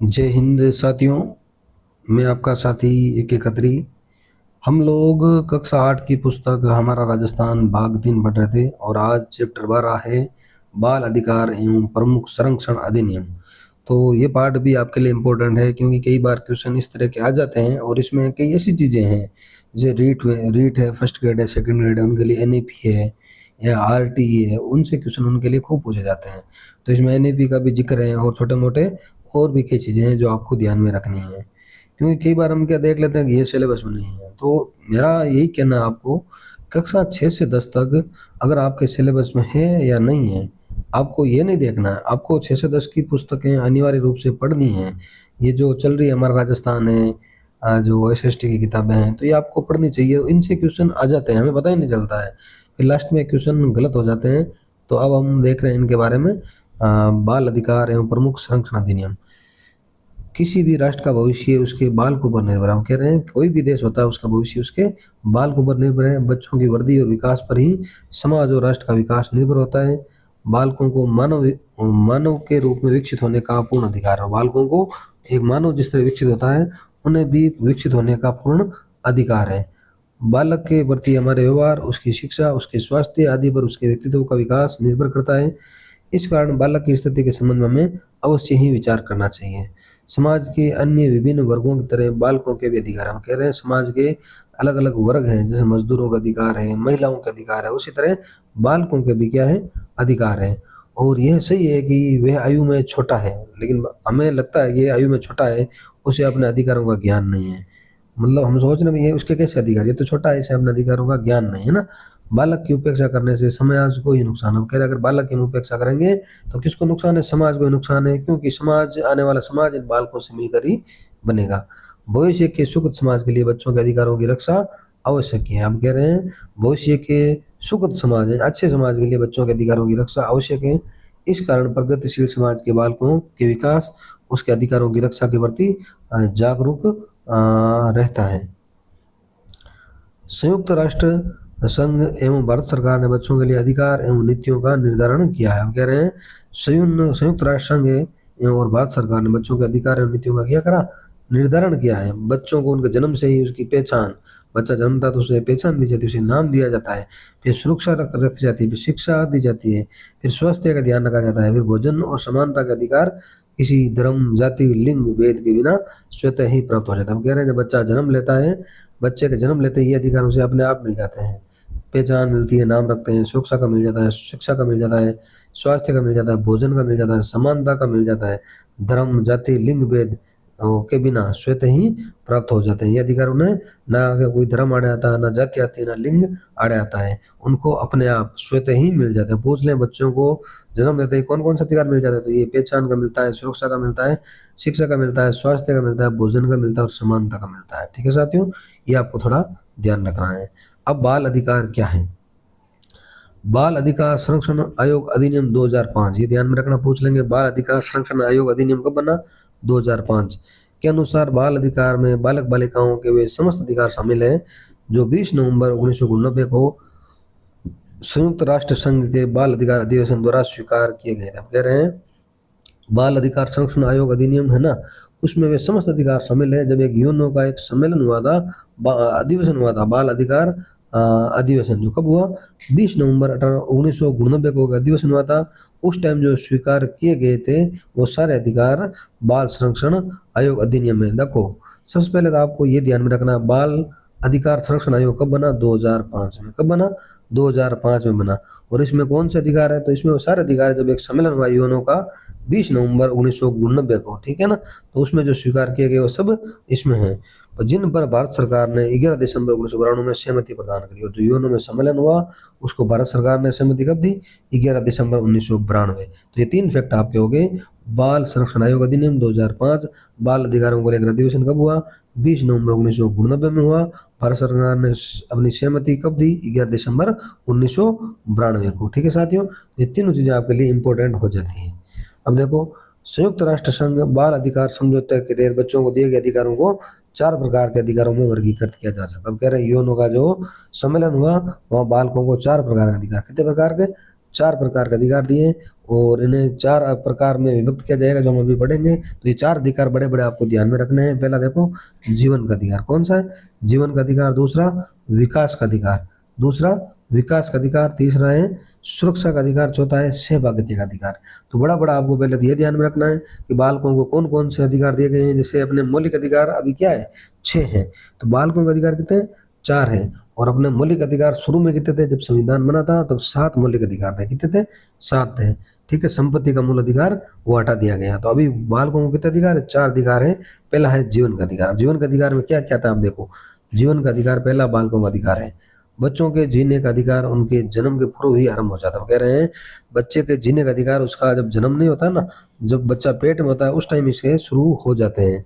जय हिंद साथियों। मैं आपका साथी AK खत्री। हम लोग कक्षा 8 की पुस्तक हमारा राजस्थान भाग 3 पढ़ रहे थे और आज चैप्टर 12 है बाल अधिकार एवं प्रमुख संरक्षण अधिनियम। तो ये पार्ट भी आपके लिए इम्पोर्टेंट है क्योंकि कई बार क्वेश्चन इस तरह के आ जाते हैं और इसमें कई ऐसी चीज़ें हैं जैसे रीट है, फर्स्ट ग्रेड है, सेकंड ग्रेड है, उनके लिए NAP है या RTE है, उनसे क्वेश्चन उनके लिए खूब पूछे जाते हैं। तो इसमें NAP का भी जिक्र है और छोटे मोटे और भी कई चीज़ें हैं जो आपको ध्यान में रखनी है क्योंकि कई बार हम क्या देख लेते हैं कि ये सिलेबस में नहीं है। तो मेरा यही कहना है आपको, कक्षा 6 से 10 तक अगर आपके सिलेबस में है या नहीं है, आपको ये नहीं देखना है। आपको 6 से 10 की पुस्तकें अनिवार्य रूप से पढ़नी है। ये जो चल रही है हमारा राजस्थान है, जो SST की किताबें हैं, तो ये आपको पढ़नी चाहिए। इनसे क्वेश्चन आ जाते हैं, हमें पता ही नहीं चलता है, फिर लास्ट में क्वेश्चन गलत हो जाते हैं। तो अब हम देख रहे हैं इनके बारे में। बाल अधिकार एवं प्रमुख संरक्षण अधिनियम। किसी भी राष्ट्र का भविष्य उसके बाल के ऊपर निर्भर है। हम कह रहे हैं कोई भी देश होता है उसका भविष्य उसके बाल के ऊपर निर्भर है। बच्चों की वृद्धि और विकास पर ही समाज और राष्ट्र का विकास निर्भर होता है। बालकों को मानव मानव के रूप में विकसित होने का पूर्ण अधिकार है। बालकों को एक मानव जिस तरह विकसित होता है उन्हें भी विकसित होने का पूर्ण अधिकार है। बालक के प्रति हमारे व्यवहार, उसकी शिक्षा, उसके स्वास्थ्य आदि पर उसके व्यक्तित्व का विकास निर्भर करता है। इस कारण बालक की स्थिति के संबंध में हमें अवश्य ही विचार करना चाहिए। समाज के अन्य विभिन्न वर्गों की तरह बालकों के भी अधिकार, हम कह रहे हैं समाज के अलग अलग वर्ग हैं, जैसे मजदूरों का अधिकार है, महिलाओं का अधिकार है, उसी तरह बालकों के भी क्या है, अधिकार है। और यह सही है कि वह आयु में छोटा है, लेकिन हमें लगता है ये आयु में छोटा है, उसे अपने अधिकारों का ज्ञान नहीं है। मतलब हम सोच रहे हैं ये उसके कैसे अधिकार, ये तो छोटा है, इसे अपने अधिकारों का ज्ञान नहीं है ना। बालक की उपेक्षा करने से समाज को ही नुकसान। हम कह रहे हैं अगर बालक की हम उपेक्षा करेंगे तो किसको नुकसान है, समाज को ही नुकसान है, क्योंकि समाज, आने वाला समाज इन बालकों से मिलकर ही बनेगा। भविष्य के सुखद समाज के लिए बच्चों के अधिकारों की रक्षा आवश्यक है। हम कह रहे हैं भविष्य के सुखद समाज है, अच्छे समाज के लिए बच्चों के अधिकारों की रक्षा आवश्यक है। इस कारण प्रगतिशील समाज के बालकों के विकास उसके अधिकारों की रक्षा के प्रति जागरूक रहता है। संयुक्त राष्ट्र संघ एवं भारत सरकार ने बच्चों के लिए अधिकार एवं नीतियों का निर्धारण किया है। हम कह रहे हैं संयुक्त राष्ट्र संघ एवं और भारत सरकार ने बच्चों के अधिकार एवं नीतियों का क्या करा, निर्धारण किया है। बच्चों को उनके जन्म से ही उसकी पहचान, बच्चा जन्मता तो उसे पहचान दी जाती है, उसे नाम दिया जाता है, फिर सुरक्षा रखी जाती है, फिर शिक्षा दी जाती है, फिर स्वास्थ्य का ध्यान रखा जाता है, फिर भोजन और समानता का अधिकार किसी धर्म, जाति, लिंग भेद के बिना स्वतः ही प्राप्त हो जाता है। हम कह रहे हैं जब बच्चा जन्म लेता है, बच्चे के जन्म लेते ही ये अधिकार उसे अपने आप मिल जाते हैं। पहचान मिलती है, नाम रखते हैं, सुरक्षा का मिल जाता है, शिक्षा का मिल जाता है, स्वास्थ्य का मिल जाता है, भोजन का मिल जाता है, समानता का मिल जाता है, धर्म, जाति, लिंग भेद के बिना स्वतः ही प्राप्त हो जाते हैं। ये अधिकार उन्हें ना कोई धर्म आड़े आता है, ना जाति आती है, ना लिंग आड़े आता है, उनको अपने आप स्वतः ही मिल जाता है। पूछ लें बच्चों को जन्म लेते ही कौन कौन सा अधिकार मिल जाता है, तो ये पहचान का मिलता है, सुरक्षा का मिलता है, शिक्षा का मिलता है, स्वास्थ्य का मिलता है, भोजन का मिलता है और समानता का मिलता है। ठीक है साथियों, ये आपको थोड़ा ध्यान रखना है। अब बाल अधिकार क्या है। बाल अधिकार संरक्षण आयोग अधिनियम 2005, ये ध्यान में रखना, पूछ लेंगे बाल अधिकार संरक्षण आयोग अधिनियम कब बना, 2005 के अनुसार बाल अधिकार में बालक बालिकाओं के वे समस्त अधिकार शामिल हैं जो 20 नवंबर 1989 को संयुक्त राष्ट्र संघ के बाल अधिकार अधिवेशन द्वारा स्वीकार किए गए थे। अब कह रहे हैं बाल अधिकार संरक्षण आयोग अधिनियम है ना, उसमें वे समस्त अधिकार शामिल है। जब एक यूएनओ का एक सम्मेलन हुआ था, अधिवेशन हुआ था, बाल अधिकार अधिवेशन जो कब हुआ, 20 नवंबर 1989 को अधिवेशन हुआ था। उस टाइम जो स्वीकार किए गए थे वो सारे अधिकार बाल संरक्षण आयोग अधिनियम में। देखो सबसे पहले तो आपको ये ध्यान में रखना, बाल अधिकार संरक्षण आयोग कब बना, 2005 में। कब बना, 2005 में बना। और इसमें कौन से अधिकार है, तो इसमें वो सारे अधिकार है। जब एक सम्मेलन हुआ यूएनओ का 20 नवंबर 1989 को, ठीक है ना, तो उसमें जो स्वीकार किए गए वो सब इसमें है, और जिन पर भारत सरकार ने 11 दिसंबर 1992 में सहमति प्रदान करी। और जो यूएनओ में सम्मेलन हुआ उसको भारत सरकार ने सहमति कब दी, 11 दिसंबर 1992। तो ये तीन फैक्ट आपके हो गए। बाल संरक्षण आयोग अधिनियम 2005, बाल अधिकारों को लेकर अधिवेशन कब हुआ, 20 नवंबर 1989 में हुआ। भारत सरकार ने अपनी सहमति कब दी, 11 दिसंबर 1992 को। ठीक है साथियों, ये तीनों चीजें आपके लिए इंपॉर्टेंट हो जाती हैं। अब देखो, संयुक्त राष्ट्र संघ बाल अधिकार समझौते के तहत बच्चों को दिए गए अधिकारों को 4 प्रकार के अधिकारों में वर्गीकृत किया जा सकता है। अब कह रहे हैं यूएनओ का जो सम्मेलन हुआ वहाँ बालकों को 4 प्रकार के अधिकार, कितने प्रकार के, चार प्रकार के अधिकार दिए और इन्हें चार प्रकार में विभक्त किया जाएगा जो हम अभी पढ़ेंगे। तो ये चार अधिकार बड़े बड़े आपको ध्यान में रखने हैं। पहला देखो जीवन का अधिकार, कौन सा है? जीवन का अधिकार। दूसरा विकास का अधिकार, दूसरा विकास का अधिकार। तीसरा है सुरक्षा का अधिकार। चौथा है सहभागिता का अधिकार। तो बड़ा बड़ा आपको पहले तो ये ध्यान में रखना है कि बालकों को कौन कौन से अधिकार दिए गए हैं। जैसे अपने मौलिक अधिकार अभी क्या है? 6 है। तो बालकों के अधिकार कितने हैं? 4 है। और अपने मौलिक अधिकार शुरू में कितने थे? जब संविधान बना था तब 7 मौलिक अधिकार थे। कितने थे? 7 थे। ठीक है, संपत्ति का मूल अधिकार वो हटा दिया गया। तो अभी बालकों को कितने अधिकार है? 4 अधिकार है। पहला है जीवन का अधिकार। जीवन का अधिकार में क्या क्या था आप देखो। जीवन का अधिकार पहला बालकों का अधिकार है। बच्चों के जीने का अधिकार उनके जन्म के पूर्व ही आरंभ हो जाता है। कह रहे हैं बच्चे के जीने का अधिकार उसका जब जन्म नहीं होता ना, जब बच्चा पेट में होता है उस टाइम इसके शुरू हो जाते हैं।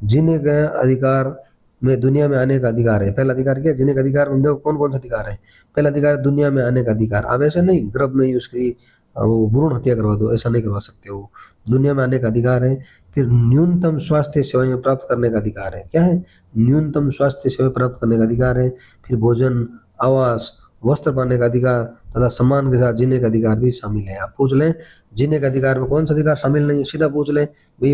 जीने का अधिकार में दुनिया में आने का अधिकार है। पहला अधिकार क्या है? जीने का अधिकार में देखो कौन कौन सा अधिकार है। पहला अधिकार है दुनिया में आने का अधिकार। अब ऐसे नहीं गर्भ में ही उसकी वो भ्रूण हत्या करवा दो, ऐसा नहीं करवा सकते हो। दुनिया में आने का अधिकार है। फिर न्यूनतम स्वास्थ्य सेवाएं प्राप्त करने का अधिकार है। क्या है? न्यूनतम स्वास्थ्य सेवाएं प्राप्त करने का अधिकार है। फिर भोजन, आवास, वस्त्र पाने का अधिकार तथा सम्मान के साथ जीने का अधिकार भी शामिल है। आप पूछ लें जीने के अधिकार में कौन सा अधिकार शामिल नहीं है, सीधा पूछ लें भाई।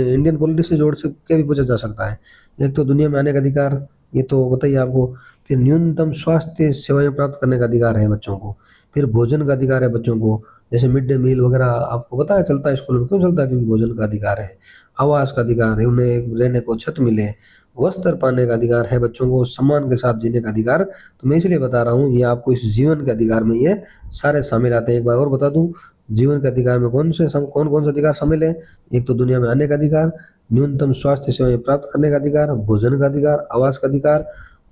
इंडियन पॉलिटी से जोड़ के भी पूछा जा सकता है। एक तो दुनिया में आने का अधिकार, ये तो बताइए आपको। फिर न्यूनतम स्वास्थ्य सेवाएं प्राप्त करने का अधिकार है बच्चों को। फिर भोजन का अधिकार है बच्चों को, जैसे मिड डे मील वगैरह आपको पता है चलता है स्कूल में, क्यों चलता है? क्योंकि भोजन का अधिकार है। आवास का अधिकार है, उन्हें रहने को छत मिले। वस्त्र पाने का अधिकार है बच्चों को। सम्मान के साथ जीने का अधिकार। तो मैं इसलिए बता रहा हूँ ये आपको इस जीवन के अधिकार में ये सारे शामिल आते हैं। एक बार और बता दूं, जीवन के अधिकार में कौन कौन से अधिकार शामिल है? एक तो दुनिया में आने का अधिकार, न्यूनतम स्वास्थ्य सेवाएं प्राप्त करने का अधिकार, भोजन का अधिकार, आवास का अधिकार,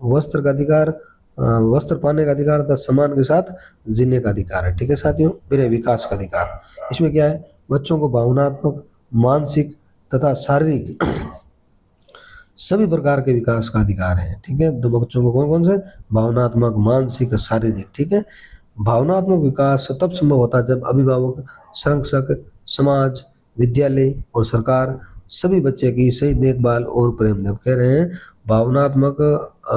वस्त्र का अधिकार, वस्त्र पाने का अधिकार तथा सम्मान के साथ जीने का अधिकार है। ठीक है साथियों। फिर है विकास का अधिकार। इसमें क्या है? बच्चों को भावनात्मक, मानसिक तथा शारीरिक सभी प्रकार के विकास का अधिकार है। ठीक है, तो बच्चों को कौन कौन से? भावनात्मक, मानसिक, शारीरिक। ठीक है, भावनात्मक विकास तब संभव होता है जब अभिभावक, संरक्षक, समाज, विद्यालय और सरकार सभी बच्चे की सही देखभाल और प्रेम दें। कह रहे हैं भावनात्मक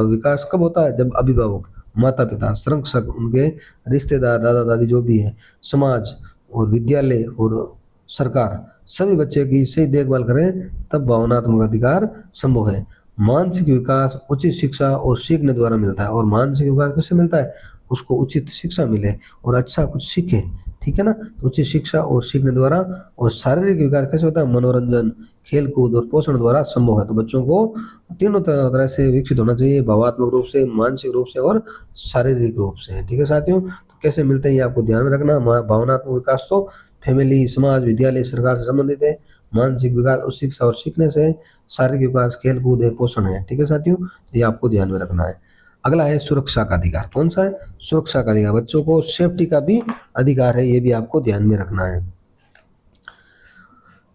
विकास कब होता है? जब अभिभावक, माता पिता, संरक्षक, उनके रिश्तेदार, दादा दादी जो भी है, समाज और विद्यालय और सरकार सभी बच्चे की सही देखभाल करें, तब भावनात्मक अधिकार संभव है। मानसिक विकास उचित शिक्षा और सीखने द्वारा मिलता है। और मानसिक विकास किससे मिलता है? उसको उचित शिक्षा मिले और अच्छा कुछ सीखे। ठीक है ना, तो उचित शिक्षा और सीखने द्वारा। और शारीरिक विकास कैसे होता है? मनोरंजन, खेल कूद और पोषण द्वारा संभव है। तो बच्चों को तीनों तरह से विकसित होना चाहिए, भावात्मक रूप से, मानसिक रूप से और शारीरिक रूप से। ठीक है साथियों, तो कैसे मिलते हैं ये आपको ध्यान में रखना। भावनात्मक विकास तो फैमिली, समाज, विद्यालय, सरकार से संबंधित है। मानसिक विकास उस शिक्षा और सीखने से। शारीरिक विकास खेल कूद है, पोषण है। ठीक है साथियों, तो ये आपको ध्यान में रखना है। अगला है सुरक्षा का अधिकार। कौन सा है? सुरक्षा का अधिकार। बच्चों को सेफ्टी का भी अधिकार है, ये भी आपको ध्यान में रखना है।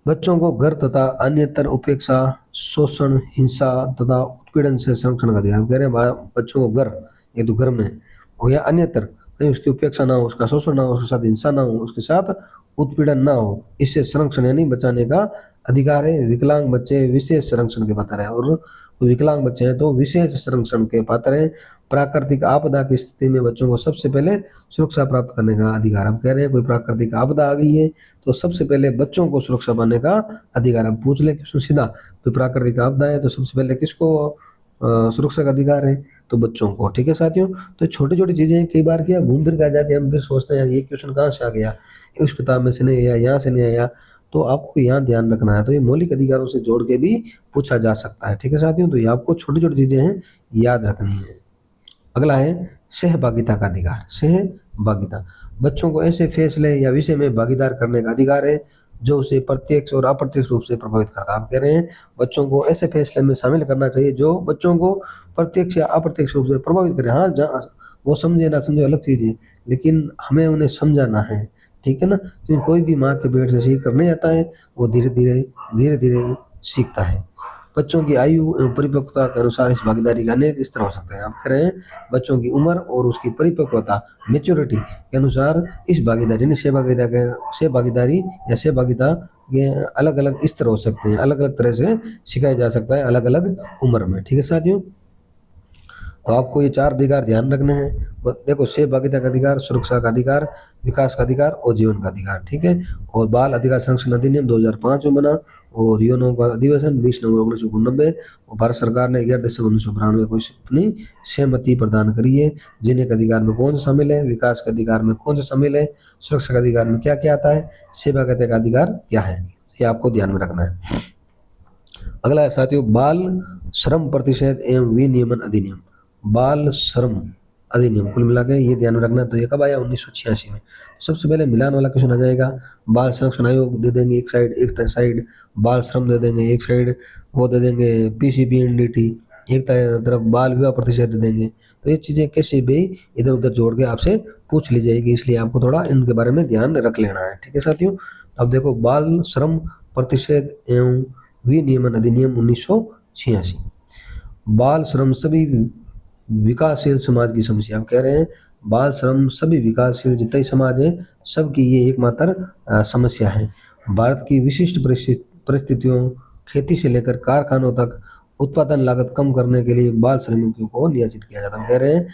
बच्चों को घर तथा अन्यत्र उपेक्षा, शोषण, हिंसा तथा उत्पीड़न से संरक्षण का अधिकार। कह रहे हैं बच्चों को घर, ये तो घर में हो या अन्यत्र, कहीं उसकी उपेक्षा ना हो, उसका शोषण ना हो, उसके साथ हिंसा ना हो, उसके साथ उत्पीड़न ना हो, इससे संरक्षण यानी बचाने का अधिकार है। विकलांग बच्चे विशेष संरक्षण के पात्र है। और विकलांग बच्चे हैं तो विशेष संरक्षण के पात्र हैं। प्राकृतिक आपदा की स्थिति में बच्चों को सबसे पहले सुरक्षा प्राप्त करने का अधिकार। हम कह रहे हैं कोई प्राकृतिक आपदा आ गई है तो सबसे पहले बच्चों को सुरक्षा पाने का अधिकार। हम पूछ लें क्वेश्चन सीधा, कोई प्राकृतिक आपदा है तो सबसे पहले किसको सुरक्षा का अधिकार है? तो बच्चों को। ठीक है साथियों, तो छोटी छोटी चीजें कई बार क्या घूम फिर के आ जाती है, हम फिर सोचते हैं यार ये क्वेश्चन कहाँ से आ गया, उस किताब में से नहीं आया, यहाँ से नहीं आया। तो आपको यहाँ ध्यान रखना है। तो ये मौलिक अधिकारों से जोड़ के भी पूछा जा सकता है। ठीक है साथियों, तो ये आपको छोटी छोटी चीजें हैं याद रखनी है। अगला है सहभागिता का अधिकार। सहभागिता, बच्चों को ऐसे फैसले या विषय में भागीदार करने का अधिकार है जो उसे प्रत्यक्ष और अप्रत्यक्ष रूप से प्रभावित करता है। आप कह रहे हैं बच्चों को ऐसे फैसले में शामिल करना चाहिए जो बच्चों को प्रत्यक्ष या अप्रत्यक्ष रूप से प्रभावित करे। हाँ, जहाँ वो समझे ना समझे अलग चीज है, लेकिन हमें उन्हें समझाना है। ठीक है ना, क्योंकि कोई भी माँ के पेट से सीख कर नहीं आता है, वो धीरे धीरे सीखता है। बच्चों की आयु एवं परिपक्वता के अनुसार इस भागीदारी का अनेक स्तर हो सकते हैं। आप कह रहे हैं बच्चों की उम्र और उसकी परिपक्वता, मेच्योरिटी के अनुसार इस भागीदारी ने सहभागिता के अलग अलग स्तर हो सकते हैं, अलग अलग तरह से सिखाया जा सकता है अलग अलग उम्र में। ठीक है साथियों, तो आपको ये 4 अधिकार ध्यान रखने हैं। देखो, सहभागिता का अधिकार, सुरक्षा का अधिकार, विकास का अधिकार और जीवन का अधिकार, ठीक है। और बाल अधिकार संरक्षण अधिनियम 2005 में बना, और यूएनओ का अधिवेशन 20 नवंबर 1989, और भारत सरकार ने 11 दिसंबर 1992 को अपनी सहमति प्रदान करी है। जिन्हें के अधिकार में कौन सा शामिल है, विकास के अधिकार में कौन सा शामिल है, सुरक्षा के अधिकार में क्या क्या आता है, सहभागिता का अधिकार क्या है, ये आपको ध्यान में रखना है। अगला है साथियों, बाल श्रम प्रतिषेध एवं विनियमन अधिनियम। बाल श्रम अधिनियम कुल मिला के ये ध्यान में रखना है। तो ये कब आया, 1986 में। सबसे पहले मिलान वाला क्वेश्चन आ जाएगा। बाल संरक्षण आयोग दे देंगे एक साइड, बाल श्रम दे देंगे एक साइड, वो दे देंगे PCPNDT एक तरफ, बाल विवाह प्रतिषेध दे देंगे। तो ये चीजें कैसे भी इधर उधर जोड़ के आपसे पूछ ली जाएगी, इसलिए आपको थोड़ा इनके बारे में ध्यान रख लेना है, ठीक है साथियों। तो अब देखो, बाल श्रम प्रतिषेध एवं विनियमन अधिनियम 1986। बाल श्रम सभी विकासशील समाज की समस्या। आप कह रहे हैं बाल श्रम सभी विकासशील जितने समाज है सबकी ये एकमात्र समस्या है। भारत की विशिष्ट परिस्थितियों, खेती से लेकर कारखानों तक उत्पादन लागत कम करने के लिए बाल श्रमिकों को नियोजित किया जाता है। हम कह रहे हैं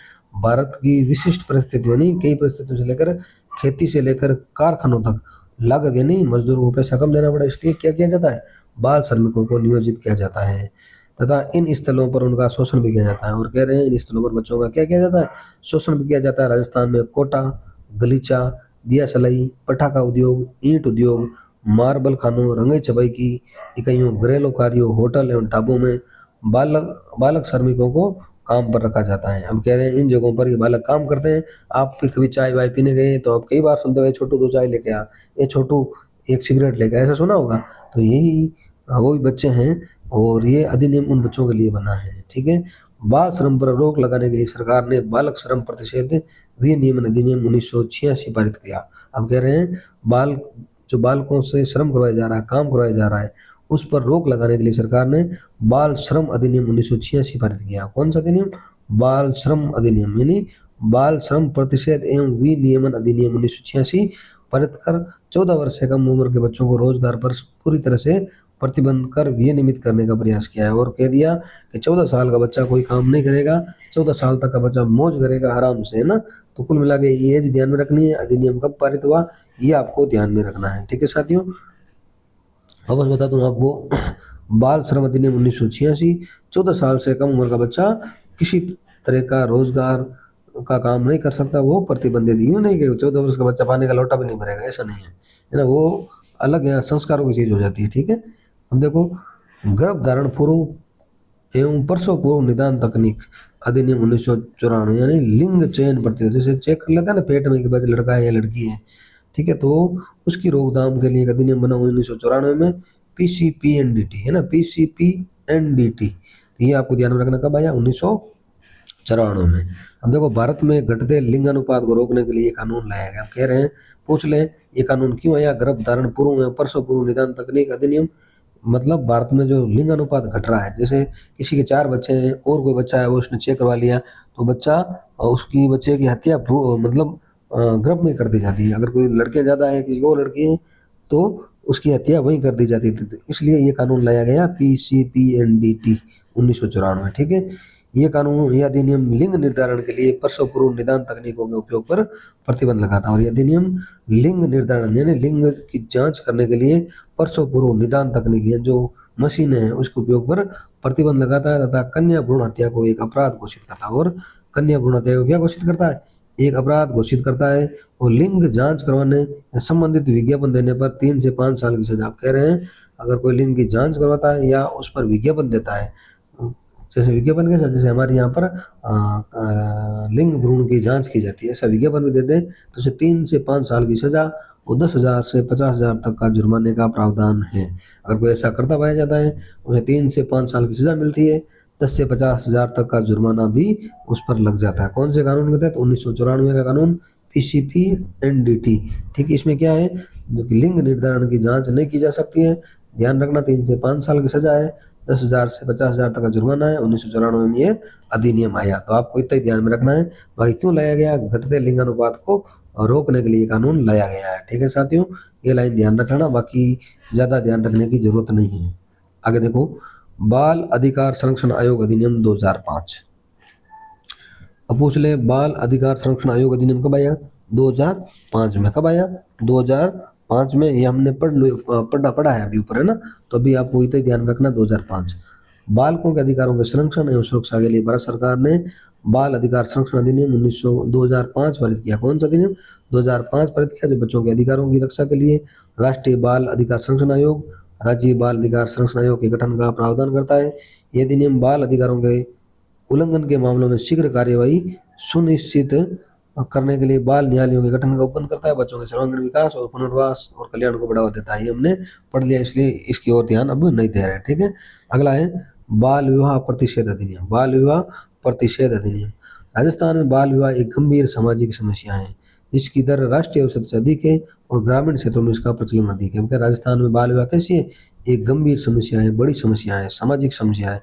भारत की विशिष्ट परिस्थितियों, नहीं कई परिस्थितियों से लेकर, खेती से लेकर कारखानों तक लागत, यानी मजदूरों को पैसा कम देना पड़ा, इसलिए क्या किया जाता है, बाल श्रमिकों को नियोजित किया जाता है, तथा इन स्थलों पर उनका शोषण भी किया जाता है। और कह रहे हैं इन स्थलों पर बच्चों का क्या किया जाता है, शोषण भी किया जाता है। राजस्थान में कोटा, गलीचा, दिया सलाई, पटाखा उद्योग, ईंट उद्योग, मार्बल खानों, रंगाई छपाई की इकाइयों, घरेलू कार्यों, होटल एवं ढाबों में बालक श्रमिकों को काम पर रखा जाता है। हम कह रहे हैं इन जगहों पर ये बालक काम करते हैं। आप कभी चाय वाय पीने गए तो आप कई बार सुनते हो, छोटू 2 चाय लेके आ, ये छोटू 1 सिगरेट लेके आ, ऐसा सुना होगा। तो यही वही बच्चे हैं, और ये अधिनियम उन बच्चों के लिए बना है, ठीक है। बाल श्रम पर रोक लगाने के लिए सरकार ने बालक श्रम प्रतिषेध विनियमन अधिनियम 1986 पारित किया। अब कह रहे हैं जो बालकों से श्रम करवाया जा रहा है, काम करवाया जा रहा है, उस पर रोक लगाने के लिए सरकार ने बाल श्रम अधिनियम 1986 पारित किया। कौन सा अधिनियम, बाल श्रम अधिनियम, यानी बाल श्रम प्रतिषेध एवं विनियमन अधिनियम 1986 पारित कर 14 वर्ष से कम उम्र के बच्चों को रोजगार पर पूरी तरह से प्रतिबंध कर विनियमित करने का प्रयास किया है। और कह दिया कि 14 साल का बच्चा कोई काम नहीं करेगा, 14 साल तक का बच्चा मौज करेगा आराम से, है ना। तो कुल मिला के ये एज ध्यान में रखनी है। अधिनियम कब पारित हुआ, ये आपको ध्यान में रखना है, ठीक है साथियों। अब बस बता दूं आपको, बाल श्रम अधिनियम 1986, 14 साल से कम उम्र का बच्चा किसी तरह का रोजगार का काम नहीं कर सकता, वो प्रतिबंधित। यूँ नहीं कि 14 वर्ष का बच्चा पानी का लोटा भी नहीं भरेगा, ऐसा नहीं है ना, वो अलग है, संस्कारों की चीज हो जाती है, ठीक है। अब देखो, गर्भ धारण पूर्व एवं प्रसव पूर्व निदान तकनीक अधिनियम 1994, यानी लिंग चयन प्रतिरोध, जैसे चेक कर लेता है ना पेट में कि बच्चा लड़का है या लड़की है, ठीक है, तो उसकी रोकथाम के लिए एक अधिनियम बना 1994 में, PCPNDT, है ना, PCPNDT। तो ये आपको ध्यान में रखना, कब आया, 1994 में। अब देखो, भारत में घटते लिंग अनुपात को रोकने के लिए कानून लाया गया। कह रहे हैं, पूछ लें ये कानून क्यों आया, गर्भ धारण पूर्व एवं प्रसव पूर्व निदान तकनीक अधिनियम। मतलब भारत में जो लिंग अनुपात घट रहा है, जैसे किसी के 4 बच्चे हैं और कोई बच्चा है वो उसने चेक करवा लिया, तो बच्चा उसकी बच्चे की हत्या मतलब गर्भ में कर दी जाती है। अगर कोई लड़कियां ज्यादा है, किसी और लड़की है, तो उसकी हत्या वहीं कर दी जाती थी। तो इसलिए ये कानून लाया गया, PCPNDT 1994, ठीक है। ये कानून, यह अधिनियम लिंग निर्धारण के लिए प्रसव पूर्व निदान तकनीकों के उपयोग पर प्रतिबंध लगाता है। और यह अधिनियम लिंग निर्धारण यानी लिंग की जांच करने के लिए प्रसव पूर्व निदान तकनीक जो मशीन है उसके उपयोग पर प्रतिबंध लगाता है, तथा कन्या भ्रूण हत्या को एक अपराध घोषित करता है। और कन्या भ्रूण हत्या को क्या घोषित करता है, एक अपराध घोषित करता है। और लिंग जांच करवाने संबंधित विज्ञापन देने पर 3 से 5 साल की सजा। आप कह रहे हैं अगर कोई लिंग की जांच करवाता है या उस पर विज्ञापन देता है, जैसे विज्ञापन के साथ, जैसे हमारे यहाँ पर लिंग भ्रूण की जांच की जाती है, ऐसा विज्ञापन भी दे दें तो उसे 3 से 5 साल की सजा और 10,000 से 50,000 तक का जुर्माने का प्रावधान है। अगर कोई ऐसा करता पाया जाता है उसे 3 से 5 साल की सजा मिलती है, 10 से 50,000 तक का जुर्माना भी उस पर लग जाता है। कौन से कानून के तहत, 1994 का कानून PCPNDT, ठीक है। इसमें क्या है, जो कि लिंग निर्धारण की जांच नहीं की जा सकती है, ध्यान रखना, 3 से 5 साल की सजा है, 10,000 से 50,000 तक का जुर्माना है। 1994 में ये अधिनियम आया, तो आपको इतना ही ध्यान में रखना है। बाकी क्यों लाया गया, घटते लिंग अनुपात को रोकने के लिए कानून लाया गया है, ठीक है साथियों। ये लाइन ध्यान रखना, बाकी ज्यादा ध्यान रखने की जरूरत नहीं है। आगे देखो, बाल अधिकार संरक्षण आयोग अधिनियम 2005। अब पूछ ले बाल अधिकार संरक्षण आयोग अधिनियम कब आया? 2005 में। कब आया? 2005 में। ये हमने पढ़ा है अभी ऊपर, है ना, तो अभी आपको इतना ध्यान रखना 2005। बालकों के अधिकारों के संरक्षण एवं सुरक्षा के लिए भारत सरकार ने बाल अधिकार संरक्षण अधिनियम 2005 पारित किया। कौन सा अधिनियम? 2005 पारित किया, जो बच्चों के अधिकारों की रक्षा के लिए राष्ट्रीय बाल अधिकार संरक्षण आयोग, राज्य बाल अधिकार संरक्षण आयोग के गठन का प्रावधान करता है। यह अधिनियम बाल अधिकारों के उल्लंघन के मामलों में शीघ्र कार्यवाही सुनिश्चित करने के लिए बाल न्यायालयों के गठन का उपबंध करता है। बच्चों के सर्वांगीण विकास और पुनर्वास और कल्याण को बढ़ावा देता है। ये हमने पढ़ लिया, इसलिए इसकी ओर ध्यान अब नहीं दे रहे हैं। ठीक है, अगला है बाल विवाह प्रतिषेध अधिनियम। बाल विवाह प्रतिषेध अधिनियम। राजस्थान में बाल विवाह एक गंभीर सामाजिक समस्या है जिसकी दर राष्ट्रीय औसत से अधिक है और ग्रामीण क्षेत्रों में इसका प्रचलन अधिक है। राजस्थान में बाल विवाह कैसी है? एक गंभीर समस्या है, बड़ी समस्या है, सामाजिक समस्या है,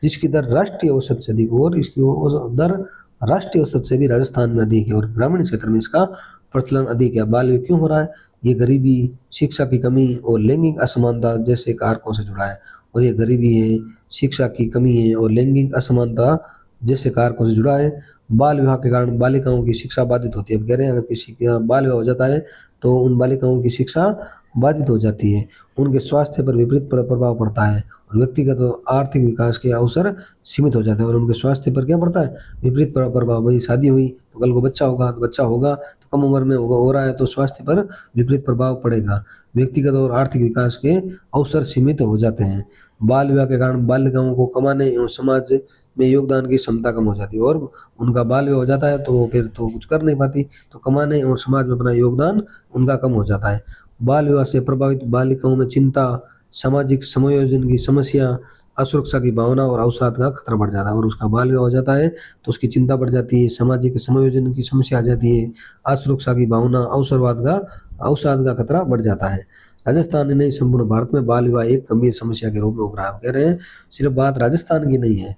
जिसकी दर राष्ट्रीय औसत से अधिक, और इसकी दर राष्ट्रीय औसत से भी राजस्थान में अधिक है और ग्रामीण क्षेत्र में इसका प्रचलन अधिक है। बाल विवाह क्यों हो रहा है? ये गरीबी, शिक्षा की कमी और लैंगिक असमानता जैसे कारकों से जुड़ा है। और ये गरीबी है, शिक्षा की कमी है और लैंगिक असमानता जैसे कारकों से जुड़ा है। बाल विवाह के कारण बालिकाओं की शिक्षा बाधित होती है। अब कह रहे हैं अगर किसी का बाल विवाह हो जाता है तो उन बालिकाओं की शिक्षा बाधित हो जाती है, उनके स्वास्थ्य पर विपरीत प्रभाव पड़ता है और व्यक्तिगत और आर्थिक विकास के अवसर सीमित हो जाते हैं। और उनके स्वास्थ्य पर क्या पड़ता है? विपरीत प्रभाव। भाई शादी हुई तो कल को बच्चा होगा, तो बच्चा होगा तो कम उम्र में हो रहा है तो स्वास्थ्य पर विपरीत प्रभाव पड़ेगा। व्यक्तिगत और आर्थिक विकास के अवसर सीमित हो जाते हैं। बाल विवाह के कारण बालिकाओं को कमाने एवं समाज में योगदान की क्षमता कम हो जाती है और उनका बाल विवाह हो जाता है तो फिर तो कुछ कर नहीं पाती, तो कमाने और समाज में अपना योगदान उनका कम हो जाता है। बाल विवाह से प्रभावित बालिकाओं में चिंता, सामाजिक समायोजन की समस्या, असुरक्षा की भावना और अवसाद का खतरा बढ़ जाता है। और उसका बाल विवाह हो जाता है तो उसकी चिंता बढ़ जाती है, सामाजिक समायोजन की समस्या आ जाती है, असुरक्षा की भावना, अवसाद का खतरा बढ़ जाता है। राजस्थान ही नहीं, संपूर्ण भारत में बाल विवाह एक गंभीर समस्या के रूप में उभरा है। कह रहे हैं सिर्फ बात राजस्थान की नहीं है,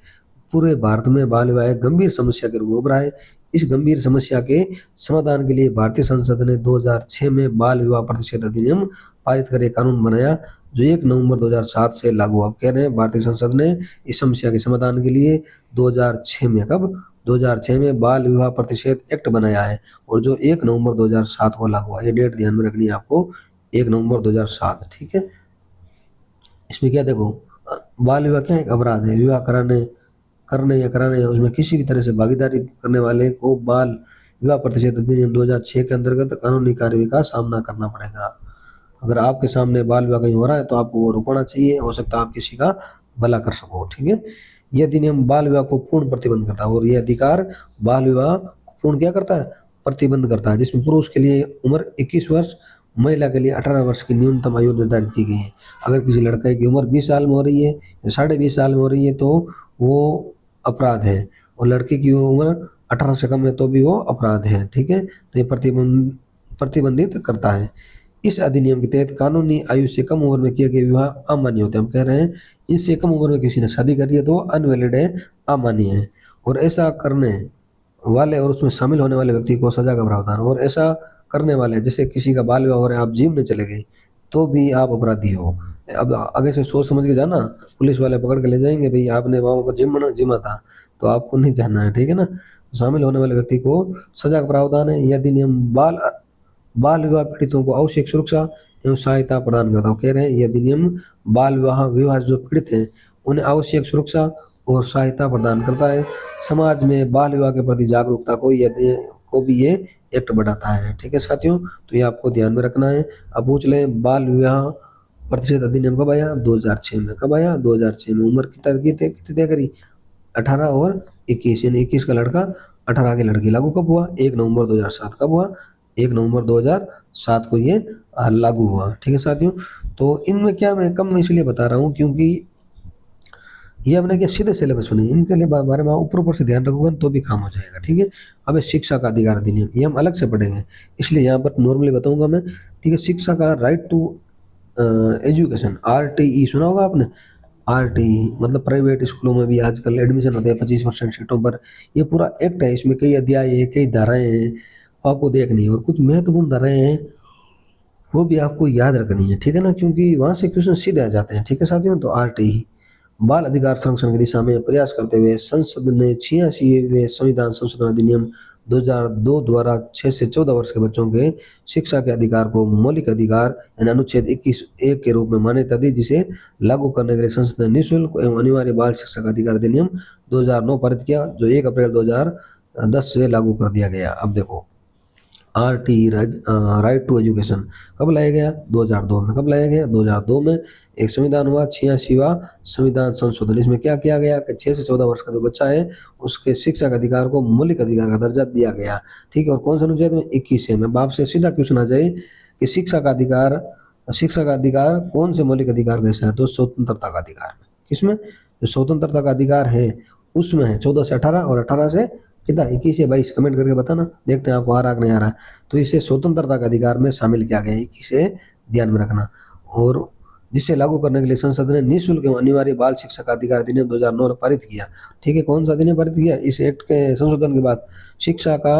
पूरे भारत में बाल विवाह एक गंभीर समस्या के रूप में उभरा है। इस गंभीर समस्या के समाधान के लिए भारतीय संसद ने 2006 में बाल विवाह प्रतिषेध अधिनियम पारित कर एक कानून बनाया जो 1 नवंबर 2007 से लागू। अब कह रहे हैं भारतीय संसद ने इस समस्या के समाधान के लिए 2006 में, कब? 2006 में बाल विवाह प्रतिषेध एक्ट बनाया है और जो 1 नवंबर 2007 को लागू हुआ। ये डेट ध्यान में रखनी है आपको, 1 नवंबर 2007। ठीक है, इसमें क्या देखो, बाल विवाह क्या एक अपराध है। विवाह करने या कराने या उसमें किसी भी तरह से भागीदारी करने वाले को बाल विवाह प्रतिषेध अधिनियम 2006 के अंतर्गत कानूनी कार्रवाई का सामना करना पड़ेगा। अगर आपके सामने बाल विवाह कहीं हो रहा है तो आपको वो रुकना चाहिए, हो सकता है आप किसी का भला कर सको। ठीक है, यह अधिनियम बाल विवाह को पूर्ण प्रतिबंध करता है और यह अधिकार बाल विवाह को पूर्ण क्या करता है? प्रतिबंध करता है, जिसमें पुरुष के लिए उम्र 21 वर्ष, महिला के लिए 18 वर्ष की न्यूनतम आयु निर्धारित की गई है। अगर किसी लड़के की उम्र 20 साल में हो रही है या 20.5 साल में हो रही है तो वो अपराध है, और लड़के की उम्र 18 से कम है तो भी वो अपराध है। ठीक है, तो ये प्रतिबंधित करता है। इस अधिनियम के तहत कानूनी आयु से कम उम्र में किए गए विवाह अमान्य होते हैं। हम कह रहे हैं इससे कम उम्र में किसी ने शादी करी है तो अनवैलिड है, अमान्य है। और ऐसा करने वाले और उसमें शामिल होने वाले व्यक्ति को सजा का प्रावधान। और ऐसा करने वाले, जैसे किसी का बाल विवाह हो रहा है, आप जिम में चले गए तो भी आप अपराधी हो। अब आगे से सोच समझ के जाना, पुलिस वाले पकड़ के ले जाएंगे, भाई आपने वहां पर जिमा था तो आपको नहीं जाना है। ठीक है ना, तो शामिल होने वाले व्यक्ति को सजा का प्रावधान है। यह अधिनियम बाल विवाह पीड़ितों को आवश्यक सुरक्षा एवं सहायता प्रदान करता है। कह रहे हैं यह अधिनियम बाल विवाह जो पीड़ित हैं उन्हें आवश्यक सुरक्षा और सहायता प्रदान करता है। समाज में बाल विवाह के प्रति जागरूकता को भी ये एक्ट बढ़ाता है। ठीक है साथियों, तो ये आपको ध्यान में रखना है। अब पूछ लें बाल विवाह प्रतिषेध अधिनियम कब आया? 2006 में। कब आया? 2006 में। उम्र कितनी तय करी? 18 और 21, यानी 21 का लड़का, 18 की लड़की। लागू कब हुआ? 1 नवंबर 2007। कब हुआ? 1 नवंबर 2007 को ये लागू हुआ। ठीक है साथियों, तो इनमें क्या मैं कम इसलिए बता रहा हूँ क्योंकि ये हमने क्या सीधे सिलेबस में नहीं, इनके लिए बारे में ऊपर से ध्यान रखोगे तो भी काम हो जाएगा। ठीक है, अब शिक्षा का अधिकार अधिनियम, ये हम अलग से पढ़ेंगे, इसलिए यहाँ पर नॉर्मली बताऊंगा मैं। ठीक है, शिक्षा का राइट टू एजुकेशन, RTE सुना होगा आपने। RTE मतलब प्राइवेट स्कूलों में भी आजकल एडमिशन होते हैं 25% सीटों पर। ये पूरा एक्ट है, इसमें कई अध्याय है, कई धाराएं हैं, आपको देखनी है और कुछ महत्वपूर्ण धाराएं हैं वो भी आपको याद रखनी है। ठीक है ना, क्योंकि वहां से क्वेश्चन सीधे आ जाते हैं। ठीक है साथियों, तो RTE बाल अधिकार संरक्षण की दिशा में प्रयास करते हुए संसद ने 86वें संविधान संशोधन अधिनियम 2002 द्वारा 6 से 14 वर्ष के बच्चों के शिक्षा के अधिकार को मौलिक अधिकार यानी अनुच्छेद 21(1) के रूप में मान्यता दी, जिसे लागू करने के लिए संसद ने निःशुल्क एवं अनिवार्य बाल शिक्षा का अधिकार अधिनियम 2009 पारित किया, जो 1 अप्रैल 2010 से लागू कर दिया गया। अब देखो RT राइट टू एजुकेशन कब लाया गया? 2002 में। कब लाया गया? 2002 में। एक संविधान हुआ 86वां संविधान संशोधन। इसमें क्या किया गया कि 6 से 14 वर्ष का जो बच्चा है उसके शिक्षा के अधिकार को मौलिक अधिकार का दर्जा दिया गया। ठीक है, और कौन सा अनुच्छेद में? 21 में। बाप से सीधा क्वेश्चन आ जाए कि शिक्षा का अधिकार कौन से मौलिक अधिकार का हिस्सा है? तो स्वतंत्रता का अधिकार में। किसमें? जो स्वतंत्रता का अधिकार है उसमें है 14 से 18 और 18 से कितना? 21 या 22? कमेंट करके बताना, देखते हैं आपको आ रहा कि नहीं आ रहा। तो इसे स्वतंत्रता का अधिकार में शामिल किया गया है, 21 से ध्यान में रखना। और जिसे लागू करने के लिए संसद ने निःशुल्क एवं अनिवार्य बाल शिक्षा का अधिकार अधिनियम 2009 पारित किया। ठीक है, कौन सा अधिनियम पारित किया? इस एक्ट के संशोधन के बाद शिक्षा का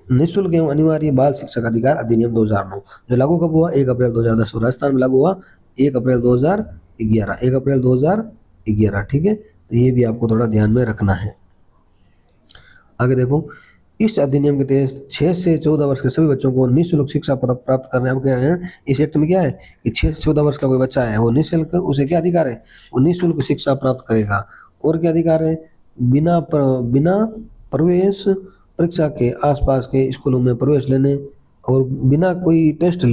निःशुल्क एवं अनिवार्य बाल शिक्षा का अधिकार अधिनियम 2009 जो लागू कब हुआ? 1 अप्रैल 2010। राजस्थान में लागू हुआ 1 अप्रैल 2011। 1 अप्रैल 2011। ठीक है, तो ये भी आपको थोड़ा ध्यान में रखना है। आगे देखो, इस अधिनियम के तहत 6 से 14 वर्ष के सभी बच्चों को निःशुल्क शिक्षा प्राप्त करने। अब कह रहे हैं इस एक्ट में क्या है कि 6 से 14 वर्ष का कोई बच्चा है वो निःशुल्क, उसे क्या अधिकार है? वो निःशुल्क शिक्षा प्राप्त करेगा। और क्या अधिकार है? बिना प्रवेश परीक्षा के आसपास के स्कूलों में प्रवेश लेने और बिना कोई टेस्ट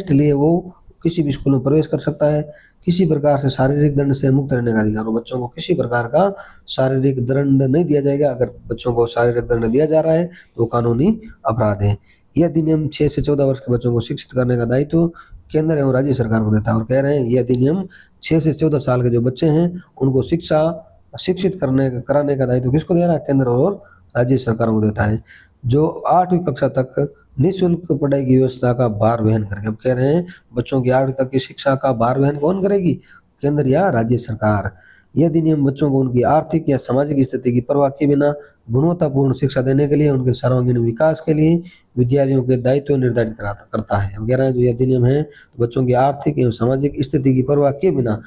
लिए वो किसी भी स्कूल में प्रवेश कर सकता है। किसी प्रकार से शारीरिक दंड से मुक्त रहने का अधिकार हो। बच्चों को किसी प्रकार का शारीरिक दंड नहीं दिया जाएगा। अगर बच्चों को शारीरिक दंड दिया जा रहा है तो कानूनी अपराध है। यह अधिनियम 6 से 14 वर्ष के बच्चों को शिक्षित करने का दायित्व केंद्र एवं राज्य सरकार को देता है। और कह रहे हैं यह अधिनियम 6 से 14 साल के जो बच्चे हैं उनको शिक्षित कराने का दायित्व किसको दे रहा है? केंद्र और राज्य सरकारों को देता है, जो 8वीं कक्षा तक निःशुल्क पढ़ाई की व्यवस्था का भार वहन करेंगे। अब कह रहे हैं बच्चों की 8वीं तक की शिक्षा का भार वहन कौन करेगी? केंद्र या राज्य सरकार। यह अधिनियम बच्चों को उनकी आर्थिक या सामाजिक स्थिति की परवाह किए बिना गुणवत्तापूर्ण शिक्षा देने के लिए उनके सर्वांगीण विकास के लिए विद्यालयों के दायित्व निर्धारित करता है। अब कह रहे हैं जो यह अधिनियम है तो बच्चों की आर्थिक एवं सामाजिक स्थिति की परवाह किए बिना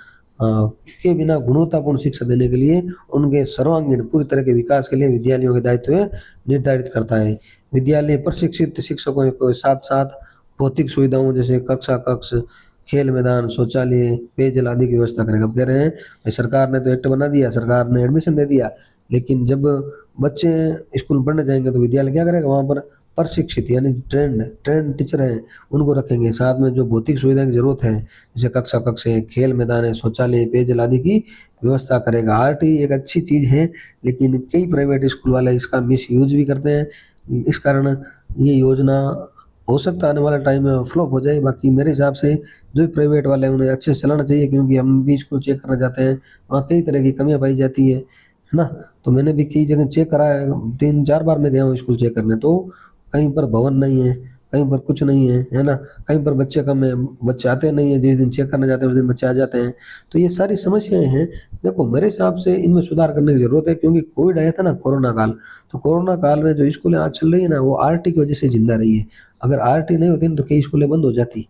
गुणवत्तापूर्ण शिक्षा देने के लिए उनके सर्वांगीण पूरी तरह के विकास के लिए विद्यालयों के दायित्व निर्धारित करता है। विद्यालय प्रशिक्षित शिक्षकों के साथ साथ भौतिक सुविधाओं जैसे कक्ष, खेल मैदान, शौचालय, पेयजल आदि की व्यवस्था करेगा। अब कह रहे हैं भाई सरकार ने तो एक्ट बना दिया, सरकार ने एडमिशन दे दिया, लेकिन जब बच्चे स्कूल पढ़ने जाएंगे तो विद्यालय क्या करेगा? वहाँ पर प्रशिक्षित यानी ट्रेंड टीचर हैं उनको रखेंगे। साथ में जो भौतिक सुविधा की जरूरत है जैसे कक्ष है, खेल मैदान है, शौचालय, पेयजल आदि की व्यवस्था करेगा। RT एक अच्छी चीज है, लेकिन कई प्राइवेट स्कूल वाले इसका मिस यूज भी करते हैं। इस कारण ये योजना हो सकता है आने वाला टाइम में फ्लॉप हो जाए। बाकी मेरे हिसाब से जो प्राइवेट वाले हैं उन्हें अच्छे से चलाना चाहिए, क्योंकि हम भी स्कूल चेक करना जाते हैं, वहाँ कई तरह की कमियां पाई जाती है ना। तो मैंने भी कई जगह चेक करा है, 3-4 बार मैं गया हूँ स्कूल चेक करने, तो कहीं पर भवन नहीं है, कहीं पर कुछ नहीं है ना, कहीं पर बच्चे कम है, बच्चे आते नहीं है, जिस दिन चेक करने जाते हैं उस दिन बच्चे आ जाते हैं। तो ये सारी समस्याएं हैं। देखो मेरे हिसाब से इनमें सुधार करने की जरूरत है, क्योंकि कोविड आया था ना, कोरोना काल, तो कोरोना काल में जो स्कूलें आज चल रही है ना वो RT की वजह से जिंदा रही है। अगर RT नहीं होती ना तो कई स्कूलें बंद हो जाती।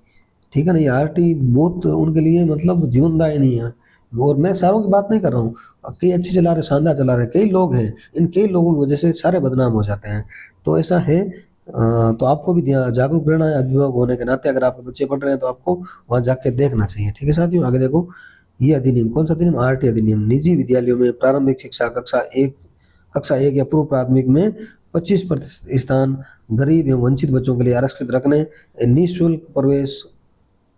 ठीक है ना, ये RT बहुत उनके लिए मतलब जीवनदायी नहीं है। और मैं सारों की बात नहीं कर रहा हूँ, कई अच्छे चला रहे, शानदार चला रहे, कई लोग हैं, इन कई लोगों की वजह से सारे बदनाम हो जाते हैं। तो ऐसा है। तो आपको भी जागरूक रहना है अभिभावक होने के नाते। अगर आपके बच्चे पढ़ रहे हैं तो आपको वहाँ जाके देखना चाहिए। ठीक है साथियों, आगे देखो ये अधिनियम कौन सा अधिनियम? RT अधिनियम निजी विद्यालयों में प्रारंभिक शिक्षा कक्षा 1 या पूर्व प्राथमिक में 25% स्थान गरीब एवं वंचित बच्चों के लिए आरक्षित रखने, निःशुल्क प्रवेश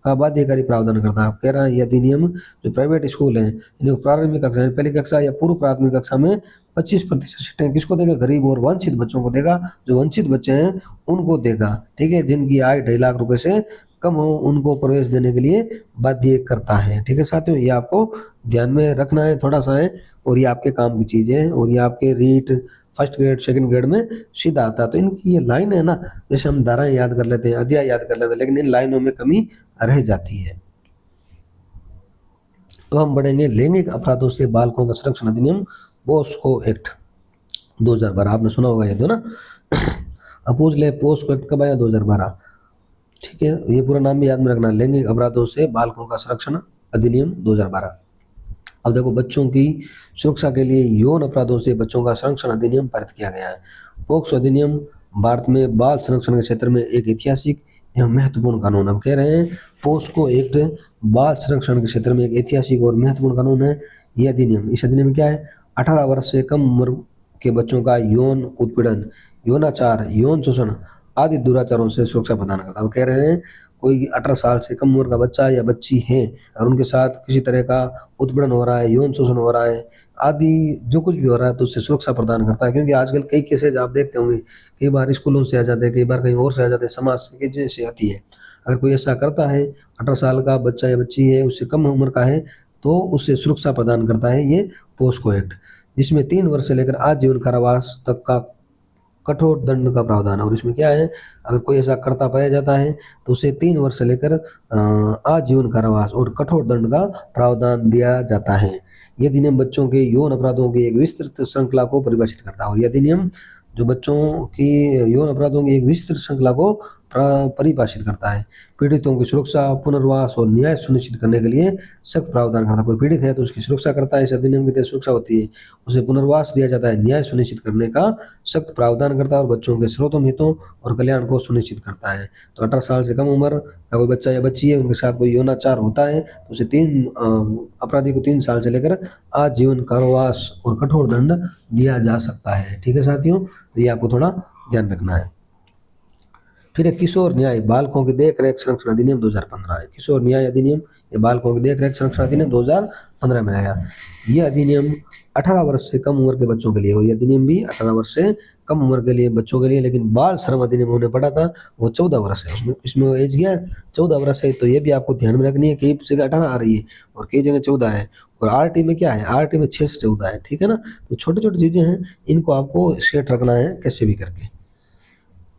का बाध्यकारी प्रावधान करता है। कह रहा है यह अधिनियम जो प्राइवेट स्कूल हैं इन्हें प्रारंभिक कक्षा यानी पहली कक्षा या पूर्व प्राथमिक कक्षा में 25% सीटें किसको देगा? गरीब और वंचित बच्चों को देगा। जो वंचित बच्चे हैं उनको देगा। ठीक है, जिनकी आय 2.5 लाख रुपए से कम हो उनको प्रवेश देने के लिए बाध्य करता है। ठीक है साथियों, ये आपको ध्यान में रखना है थोड़ा सा है, और ये आपके काम की चीज है, और ये आपके REET first grade second grade में सीधा आता है। तो इनकी ये लाइन है ना, जैसे हम धाराएं याद कर लेते हैं, अध्याय याद कर लेते हैं, लेकिन इन लाइनों में कमी रह जाती है। तो हम बढ़ेंगे लैंगिक अपराधों से बालकों का संरक्षण अधिनियम पोस्को एक्ट 2012। आपने सुना होगा ये तो ना। अब पूछ ले पोस्को एक्ट कब आया? 2012। ठीक है, ये पूरा नाम भी याद में रखना, लैंगिक अपराधों से बालकों का संरक्षण अधिनियम 2012। अब देखो, बच्चों की सुरक्षा के लिए यौन अपराधों से बच्चों का संरक्षण अधिनियम पारित किया गया है। पोक्सो अधिनियम भारत में बाल संरक्षण के क्षेत्र में एक ऐतिहासिक एवं महत्वपूर्ण कानून। हम कह रहे हैं पोस्को एक्ट बाल संरक्षण के क्षेत्र में एक ऐतिहासिक और महत्वपूर्ण कानून है। यह अधिनियम, इस अधिनियम में क्या है, 18 वर्ष से कम उम्र के बच्चों का यौन उत्पीड़न, यौनाचार, यौन शोषण आदि दुराचारों से सुरक्षा प्रदान करता है। वो कह रहे हैं कोई 18 साल से कम उम्र का बच्चा या बच्ची है और उनके साथ किसी तरह का उत्पीड़न हो रहा है, यौन शोषण हो रहा है आदि जो कुछ भी हो रहा है, तो उससे सुरक्षा प्रदान करता है। क्योंकि आजकल कई केसेज आप देखते होंगे, कई बार स्कूलों से आ जाते हैं, कई बार कहीं और से आ जाते हैं, समाज से वजह से आती है। अगर कोई ऐसा करता है, 18 साल का बच्चा या बच्ची है, उससे कम उम्र का है, तो उससे सुरक्षा प्रदान करता है ये पोस्को एक्ट, जिसमें 3 वर्ष से लेकर आजीवन कारावास तक का कठोर दंड का प्रावधान है। और इसमें क्या है, अगर कोई ऐसा करता पाया जाता है तो उसे 3 वर्ष से लेकर आजीवन कारावास और कठोर दंड का प्रावधान दिया जाता है। यह अधिनियम बच्चों के यौन अपराधों की एक विस्तृत श्रृंखला को परिभाषित करता है। और यह अधिनियम जो बच्चों की यौन अपराधों की एक विस्तृत श्रृंखला को परिभाषित करता है। पीड़ितों की सुरक्षा, पुनर्वास और न्याय सुनिश्चित करने के लिए सख्त प्रावधान करता है। कोई पीड़ित है तो उसकी सुरक्षा करता है, इस अधिनियम के तहत सुरक्षा होती है, उसे पुनर्वास दिया जाता है, न्याय सुनिश्चित करने का सख्त प्रावधान करता है और बच्चों के स्रोतों, हितों और कल्याण को सुनिश्चित करता है। तो 18 साल से कम उम्र का कोई बच्चा या बच्ची है, उनके साथ कोई यौनाचार होता है तो उसे अपराधी को 3 साल से लेकर आजीवन कारावास और कठोर दंड दिया जा सकता है। ठीक है साथियों, तो ये आपको थोड़ा ध्यान रखना है। फिर एक किशोर न्याय बालकों की देख रेख संरक्षण अधिनियम 2015 है। किशोर न्याय अधिनियम ये बालकों की देख रेख संरक्षण अधिनियम 2015 में आया। यह अधिनियम 18 वर्ष से कम उम्र के बच्चों के लिए हो। यह अधिनियम भी 18 वर्ष से कम उम्र के लिए बच्चों के लिए, लेकिन बाल श्रम अधिनियम हमने पढ़ा था वो 14 वर्ष है, उसमें वो एज क्या 14 वर्ष है। तो ये भी आपको ध्यान में रखनी है, कई जगह 18 आ रही है और कई जगह 14 है। और आरटी में क्या है, आरटी में 6 से 14 है। ठीक है ना, तो छोटी छोटी चीजें हैं, इनको आपको सेट रखना है कैसे भी करके,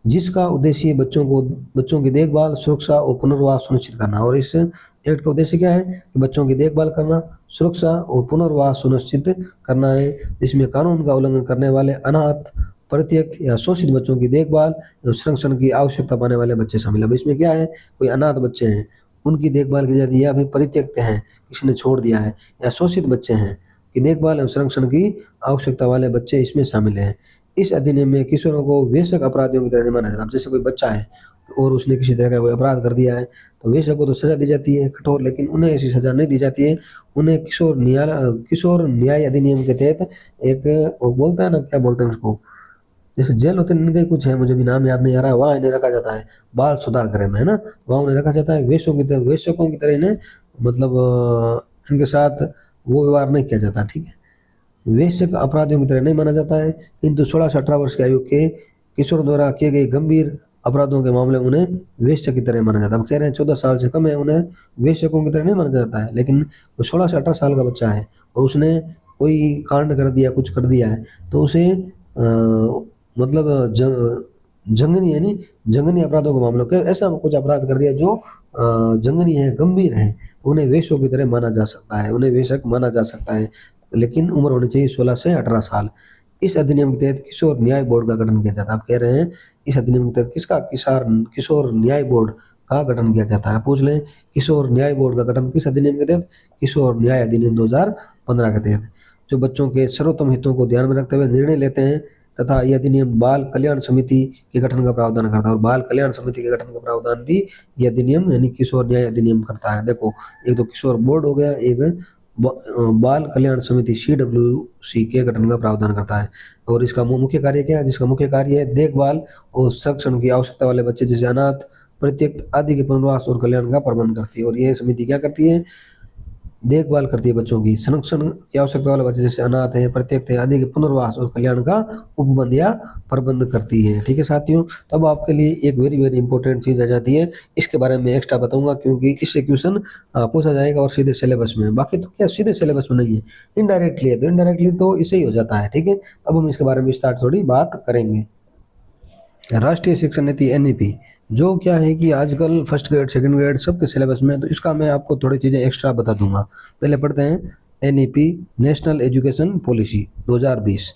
जिसका उद्देश्य बच्चों की देखभाल, सुरक्षा और पुनर्वास सुनिश्चित करना। और इस एक्ट का उद्देश्य क्या है कि बच्चों की देखभाल करना, सुरक्षा और पुनर्वास सुनिश्चित करना है, जिसमें कानून का उल्लंघन करने वाले अनाथ, परित्यक्त या शोषित बच्चों की देखभाल और संरक्षण की आवश्यकता पाने वाले बच्चे शामिल है। इसमें क्या है, कोई अनाथ बच्चे हैं उनकी देखभाल की जाती है, या फिर परित्यक्त हैं किसी ने छोड़ दिया है, या शोषित बच्चे हैं कि देखभाल एवं संरक्षण की आवश्यकता वाले बच्चे इसमें शामिल हैं। इस अधिनियम में किशोरों को वेश्यक अपराधियों की तरह नहीं माना जाता। अब जैसे कोई बच्चा है और उसने किसी तरह का कोई अपराध कर दिया है तो वेश्यक को तो सजा दी जाती है कठोर, लेकिन उन्हें ऐसी सजा नहीं दी जाती है। उन्हें किशोर न्याय अधिनियम के तहत एक वो बोलता है ना, क्या बोलते हैं उसको, जैसे जेल होते हैं इनके कुछ है, मुझे भी नाम याद नहीं आ रहा है, वहाँ इन्हें रखा जाता है बाल सुधार गृह में, है ना, वहाँ उन्हें रखा जाता है वेश्यकों की तरह इन्हें, मतलब इनके साथ वो व्यवहार नहीं किया जाता। ठीक है, वेश्यक अपराधियों की तरह नहीं माना जाता है, किंतु 16 से 18 वर्ष की आयु के किशोर द्वारा किए गए गंभीर अपराधों के मामले में उन्हें वेश्य की तरह माना जाता है। अब कह रहे हैं 14 साल से कम है उन्हें वेश्यकों की तरह नहीं माना जाता है, लेकिन 16 से 18 साल का बच्चा है और उसने कोई कांड कर दिया, कुछ कर दिया है, तो उसे मतलब जंगनी यानी जंगनी अपराधों के मामलों के ऐसा कुछ अपराध कर दिया जो जंगनी है, गंभीर है, तो उन्हें वेश्यों की तरह माना जा सकता है, उन्हें वेश्यक माना जा सकता है, लेकिन उम्र होनी चाहिए 16 से 18 साल। इस अधिनियम के तहत किशोर न्याय बोर्ड का गठन किया जाता है। आप कह रहे हैं इस अधिनियम के तहत किसका किशोर न्याय बोर्ड का गठन किया जाता है, पूछ लें किशोर न्याय बोर्ड का गठन किस अधिनियम के तहत, किशोर न्याय अधिनियम 2015 के तहत, जो बच्चों के सर्वोत्तम हितों को ध्यान में रखते हुए निर्णय लेते हैं, तथा यह अधिनियम बाल कल्याण समिति के गठन का प्रावधान करता है। और बाल कल्याण समिति के गठन का प्रावधान भी यह अधिनियम यानी किशोर न्याय अधिनियम करता है। देखो, एक तो किशोर बोर्ड हो गया, एक बाल कल्याण समिति CWC के गठन का प्रावधान करता है। और इसका मुख्य कार्य क्या है, जिसका मुख्य कार्य है देखभाल और संरक्षण की आवश्यकता वाले बच्चे जैसे अनाथ, परित्यक्त आदि के पुनर्वास और कल्याण का प्रबंध करती है। और यह समिति क्या करती है, देखभाल करती है बच्चों की, संरक्षण की आवश्यकता वाले बच्चे जैसे अनाथ है, परित्यक्त है आदि के पुनर्वास और कल्याण का उपबंध या प्रबंध करती है। ठीक है साथियों, तब आपके लिए एक वेरी वेरी इंपॉर्टेंट चीज आ जाती है, इसके बारे में एक्स्ट्रा बताऊंगा क्योंकि इससे क्वेश्चन पूछा जाएगा और सीधे सिलेबस में। बाकी तो क्या सीधे सिलेबस में नहीं है, इनडायरेक्टली है, तो इनडायरेक्टली तो इससे ही हो जाता है। ठीक है, अब हम इसके बारे में विस्तार थोड़ी बात करेंगे। राष्ट्रीय शिक्षा नीति NEP जो क्या है कि आजकल फर्स्ट ग्रेड, सेकंड ग्रेड सबके सिलेबस में, तो इसका मैं आपको थोड़ी चीज़ें एक्स्ट्रा बता दूंगा। पहले पढ़ते हैं NEP national education policy 2020।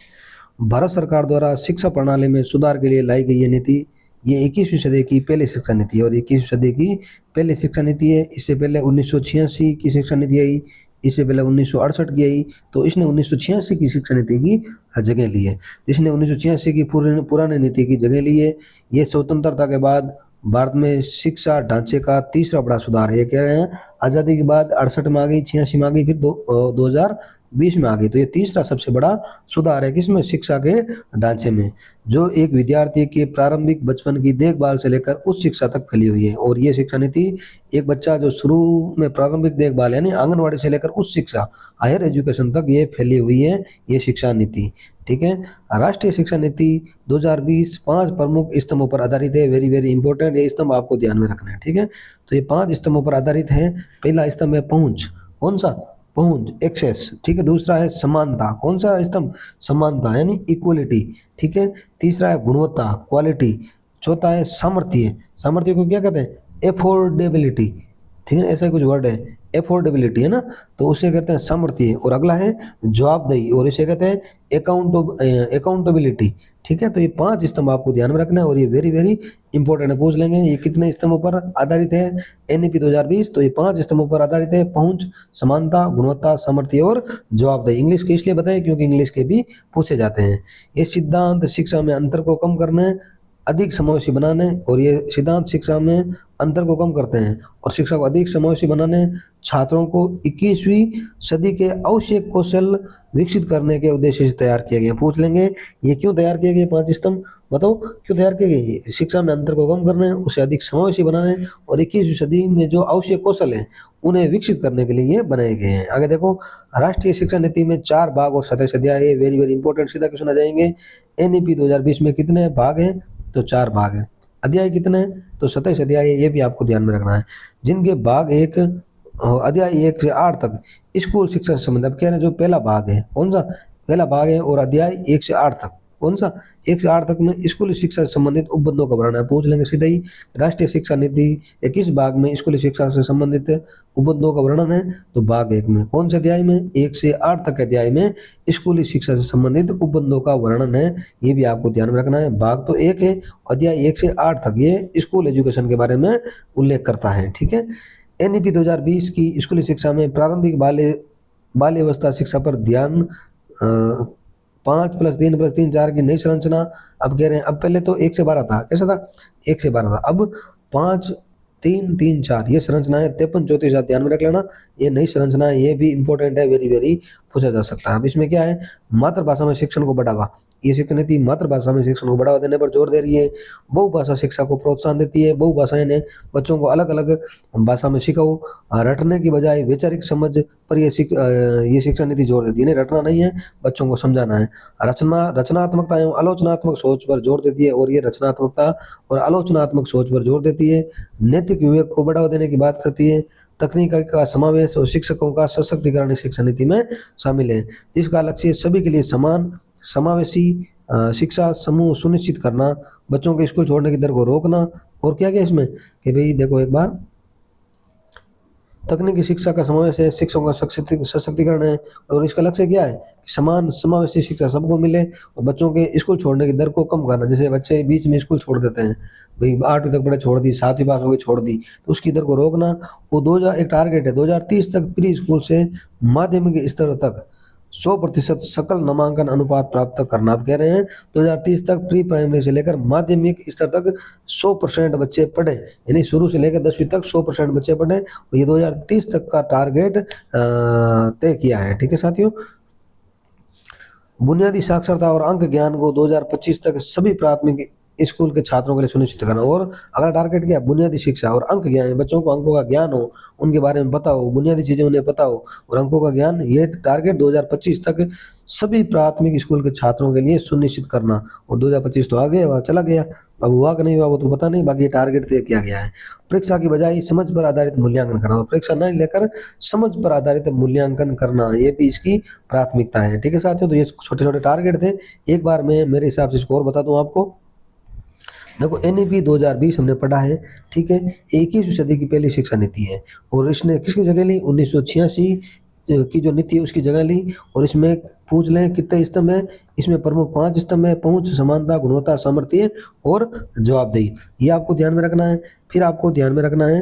Bharat सरकार द्वारा शिक्षा प्रणाली में सुधार के लिए लाई गई ये नीति ये 21वीं सदी की पहली शिक्षा नीति है और 21वीं सदी की पहली शिक्षा नीति है। इससे पहले 1986 की शिक्षा नीति आई, इससे पहले 1968 की आई, तो इसने 1986 की शिक्षा नीति की जगह ली है। इसने 1986 की पुरानी नीति की जगह ली है। ये स्वतंत्रता के बाद भारत में शिक्षा ढांचे का तीसरा बड़ा सुधार है। ये कह रहे हैं आजादी के बाद 68 में आ गई, 86 में आ गई, फिर 2020 में आ गई, तो ये तीसरा सबसे बड़ा सुधार है किसमें, शिक्षा के ढांचे में, जो एक विद्यार्थी के प्रारंभिक बचपन की देखभाल से लेकर उच्च शिक्षा तक फैली हुई है। और ये शिक्षा नीति एक बच्चा जो शुरू में प्रारंभिक देखभाल यानी आंगनवाड़ी से लेकर उच्च शिक्षा हायर एजुकेशन तक ये फैली हुई है, ये शिक्षा नीति। ठीक है। राष्ट्रीय शिक्षा नीति 2020 5 प्रमुख स्तंभों पर आधारित है। वेरी वेरी इंपॉर्टेंट, ये स्तंभ आपको ध्यान में रखना है। ठीक है, तो ये 5 स्तंभों पर आधारित है। पहला स्तंभ है पहुंच, कौन सा, पहुंच, एक्सेस। ठीक है। दूसरा है समानता, कौन सा स्तंभ, समानता यानी इक्वलिटी। ठीक है। तीसरा है गुणवत्ता, क्वालिटी। चौथा है सामर्थ्य, सामर्थ्य को क्या कहते हैं, एफोर्डेबिलिटी। ठीक है, ऐसा कुछ वर्ड है, एफोर्डेबिलिटी है ना, तो उसे कहते हैं सामर्थ्य। और अगला है जवाबदेही, और इसे कहते हैं अकाउंटेबिलिटी। ठीक है, तो ये 5 स्तंभ आपको ध्यान में रखना है और ये वेरी वेरी इंपॉर्टेंट है, पूछ लेंगे ये कितने स्तंभों पर आधारित है एनईपी 2020, तो ये 5 स्तंभों पर आधारित है, पहुंच, समानता, गुणवत्ता, सामर्थ्य और जवाबदेही। इंग्लिश के इसलिए बताए क्योंकि इंग्लिश के भी पूछे जाते हैं। ये सिद्धांत शिक्षा में अंतर को कम करने, अधिक समावेशी बनाने, और ये सिद्धांत शिक्षा में अंतर को कम करते हैं और शिक्षा को अधिक समावेशी बनाने, छात्रों को 21वीं सदी के आवश्यक कौशल विकसित करने के उद्देश्य से तैयार किया गया। पूछ लेंगे ये क्यों तैयार किए गए 5 स्तंभ, बताओ क्यों तैयार किए गए। शिक्षा में अंतर को कम करने, उसे अधिक समावेशी बनाने और 21वीं सदी में जो आवश्यक कौशल है उन्हें विकसित करने के लिए ये बनाए गए हैं। आगे देखो, राष्ट्रीय शिक्षा नीति में 4 भाग और 27 अध्याय है। वेरी वेरी इंपॉर्टेंट, सीधा क्वेश्चन आ जाएंगे। एनईपी 2020 में कितने भाग हैं, तो 4 भाग हैं। अध्याय कितने हैं, तो 27 अध्याय है, ये भी आपको ध्यान में रखना है। जिनके भाग अध्याय 1 से 8 तक स्कूल शिक्षा से संबंधित, अब कह रहे हैं जो पहला भाग है, कौन सा, पहला भाग है, और अध्याय 1 से 8 तक, कौन सा, 1 से 8 तक में स्कूली शिक्षा से संबंधित उपबंधों का वर्णन है। पूछ लेंगे सीधा ही, राष्ट्रीय शिक्षा नीति 21 भाग में स्कूली शिक्षा से संबंधित उपबंधों का वर्णन है, तो भाग 1 में, कौन से अध्याय में, 1 से 8 तक के अध्याय में स्कूली शिक्षा से संबंधित उपबंधों का वर्णन है। ये भी आपको ध्यान में रखना है। भाग तो 1 है, अध्याय 1 से 8 तक ये स्कूल एजुकेशन के बारे में उल्लेख करता है। ठीक है। एनईपी 2020 की स्कूली शिक्षा में प्रारंभिक बाल्यावस्था शिक्षा पर ध्यान, 5+3+3 4 की नई संरचना। अब कह रहे हैं, अब पहले तो 1 से 12 था, कैसा था, 1 से 12 था, अब 5-3-3-4 ये संरचना है। 53-34 आप ध्यान में रख लेना, ये नई संरचना है, ये भी इंपॉर्टेंट है, वेरी वेरी पूछा जा सकता है। अब इसमें क्या है, मातृभाषा में शिक्षण को बढ़ावा, ये शिक्षा नीति मातृभाषा में शिक्षण को बढ़ावा देने पर जोर दे रही है। बहुभाषा शिक्षा को प्रोत्साहन देती है। बहुभाषाएं ने बच्चों को अलग अलग भाषा में सिखाओ, रटने की बजाय वैचारिक समझ पर ये शिक्षा नीति जोर देती है। नहीं रटना नहीं है, बच्चों को समझाना है। रचनात्मकता एवं आलोचनात्मक सोच पर जोर देती है, और ये रचनात्मकता और आलोचनात्मक सोच पर जोर देती है। नैतिक विवेक को बढ़ावा देने की बात करती है। तकनीक का समावेश और शिक्षकों का सशक्तिकरण शिक्षा नीति में शामिल है, जिसका लक्ष्य सभी के लिए समान समावेशी शिक्षा समूह सुनिश्चित करना, बच्चों के स्कूल छोड़ने की दर को रोकना। और क्या क्या इसमें कि भाई देखो एक बार, तकनीकी शिक्षा का समावेश है, शिक्षकों का सशक्तिकरण है, और इसका लक्ष्य क्या है, समान समावेशी शिक्षा सबको मिले और बच्चों के स्कूल छोड़ने की दर को कम करना। जैसे बच्चे बीच में स्कूल छोड़ देते हैं, भाई 8वीं तक पढ़े छोड़ दी, 7वीं पास हो गई छोड़ दी, तो उसकी दर को रोकना। वो 2000 एक टारगेट है, 2030 तक प्री स्कूल से माध्यमिक स्तर तक 100% सकल नामांकन अनुपात प्राप्त करना। आप कह रहे हैं 2030 तक प्री प्राइमरी से लेकर माध्यमिक स्तर तक 100% बच्चे पढ़े, यानी शुरू से लेकर 10वीं तक 100% बच्चे पढ़े, और ये 2030 तक का टारगेट तय किया है। ठीक है साथियों। बुनियादी साक्षरता और अंक ज्ञान को 2025 तक सभी प्राथमिक स्कूल के छात्रों के लिए सुनिश्चित करना। और अगला टारगेट क्या है, बुनियादी शिक्षा और अंक ज्ञान, बच्चों को अंकों का ज्ञान हो, उनके बारे में पता हो, बुनियादी चीजें उन्हें पता हो और अंकों का ज्ञान, ये टारगेट 2025 तक सभी प्राथमिक स्कूल के छात्रों के लिए सुनिश्चित करना। और 2025 तो आ गया, वह चला गया, अब हुआ कि नहीं हुआ वो तो पता नहीं, बाकी टारगेट तय किया गया है। परीक्षा की बजाय समझ पर आधारित मूल्यांकन करना, और परीक्षा नहीं लेकर समझ पर आधारित मूल्यांकन करना, ये भी इसकी प्राथमिकता है। ठीक है साथियों, तो ये छोटे छोटे टारगेट थे। एक बार मैं मेरे हिसाब से स्कोर बता दूं आपको। देखो एनईपी 2020 हमने पढ़ा है, ठीक है, 21वीं सदी की पहली शिक्षा नीति है, और इसने किसकी जगह ली, 1986 की जो नीति है उसकी जगह ली। और इसमें पूछ लें कितने स्तंभ है, इसमें प्रमुख 5 स्तंभ है: पहुंच, समानता, गुणवत्ता, सामर्थ्य और जवाबदेही। ये आपको ध्यान में रखना है। फिर आपको ध्यान में रखना है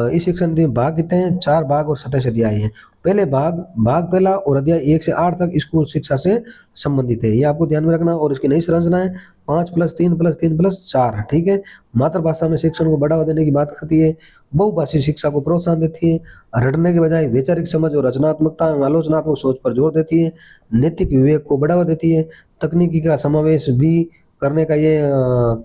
इस शिक्षा नीति में भाग कितने हैं? 4 भाग और 27 अध्याय हैं। पहले भाग पहला और अध्याय 1 से 8 तक स्कूल शिक्षा से संबंधित है, ये आपको ध्यान में रखना। और इसकी नई संरचना है 5+3+3+4, ठीक है। मातृभाषा में शिक्षण को बढ़ावा देने की बात करती है, बहुभाषी शिक्षा को प्रोत्साहन देती है, रटने के बजाय वैचारिक समझ और रचनात्मकता एवं आलोचनात्मक सोच पर जोर देती है, नैतिक विवेक को बढ़ावा देती है, तकनीकी का समावेश भी करने का ये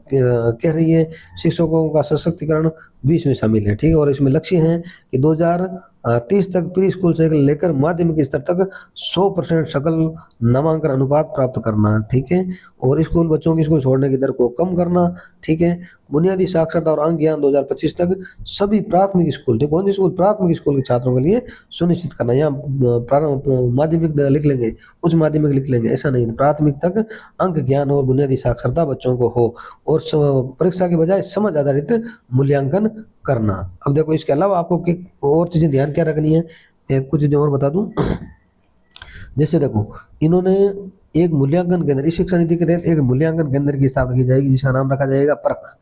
कह रही है, शिक्षकों का सशक्तिकरण भी इसमें शामिल है, ठीक है। और इसमें लक्ष्य हैं कि 2030 तक प्री स्कूल से लेकर माध्यमिक स्तर तक 100% सकल नामांकन अनुपात प्राप्त करना, ठीक है। और स्कूल बच्चों की स्कूल छोड़ने की दर को कम करना, ठीक है। बुनियादी साक्षरता और अंक ज्ञान 2025 तक सभी प्राथमिक स्कूल, ठीक है, स्कूल प्राथमिक स्कूल के छात्रों के लिए सुनिश्चित करना। यहाँ प्रारंभ माध्यमिक लिख लेंगे, उच्च माध्यमिक लिख लेंगे, ऐसा नहीं, प्राथमिक तक अंक ज्ञान और बुनियादी साक्षरता बच्चों को हो, और परीक्षा के बजाय समझ आधारित मूल्यांकन करना। अब देखो इसके अलावा आपको और चीजें ध्यान क्या रखनी है, मैं कुछ चीजें और बता दूं। जैसे देखो इन्होंने एक मूल्यांकन केंद्र, इस शिक्षा नीति के तहत एक मूल्यांकन केंद्र की स्थापना की जाएगी जिसका नाम रखा जाएगा परख।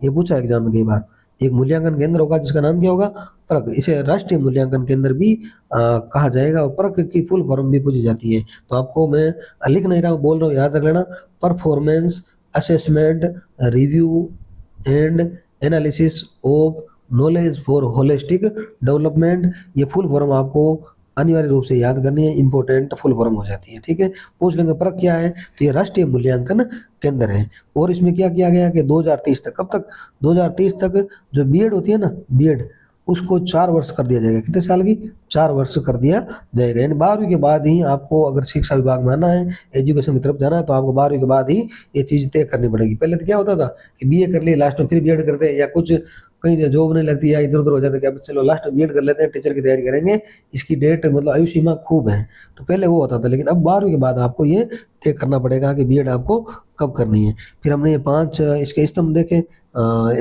ये पूछा एग्जाम में कई बार, एक मूल्यांकन केंद्र होगा जिसका नाम क्या होगा? परख। इसे राष्ट्रीय मूल्यांकन केंद्र भी कहा जाएगा, और परख की फुल फॉर्म भी पूछी जाती है। तो आपको मैं लिख नहीं रहा हूँ, बोल रहा हूँ, याद रख लेना। Performance assessment review and analysis of knowledge for holistic development, ये फुल फॉर्म आपको अनिवार्य रूप से याद करनी है, इंपॉर्टेंट फुल फॉर्म हो जाती है, ठीक है। पूछ लेंगे परख क्या है, तो ये राष्ट्रीय मूल्यांकन केंद्र है। और इसमें क्या किया गया कि 2030 तक, कब तक? 2030 तक जो बीएड होती है ना, बीएड, उसको 4 वर्ष कर दिया जाएगा। कितने साल की? 4 वर्ष कर दिया जाएगा। यानी 12वीं के बाद ही आपको अगर शिक्षा विभाग में आना है, एजुकेशन की तरफ जाना है, तो आपको 12वीं के बाद ही ये चीज तय करनी पड़ेगी। पहले तो क्या होता था कि बीए कर लिए, लास्ट में फिर बीएड करते, या कुछ कहीं जॉब नहीं लगती या इधर उधर हो जाता कि अब चलो लास्ट में बीएड कर लेते हैं, टीचर की तैयारी करेंगे, इसकी डेट मतलब आयु सीमा खूब है, तो पहले वो होता था। लेकिन अब 12वीं के बाद आपको ये तय करना पड़ेगा कि बीएड आपको कब करनी है। फिर हमने ये 5 इसके स्तंभ देखे,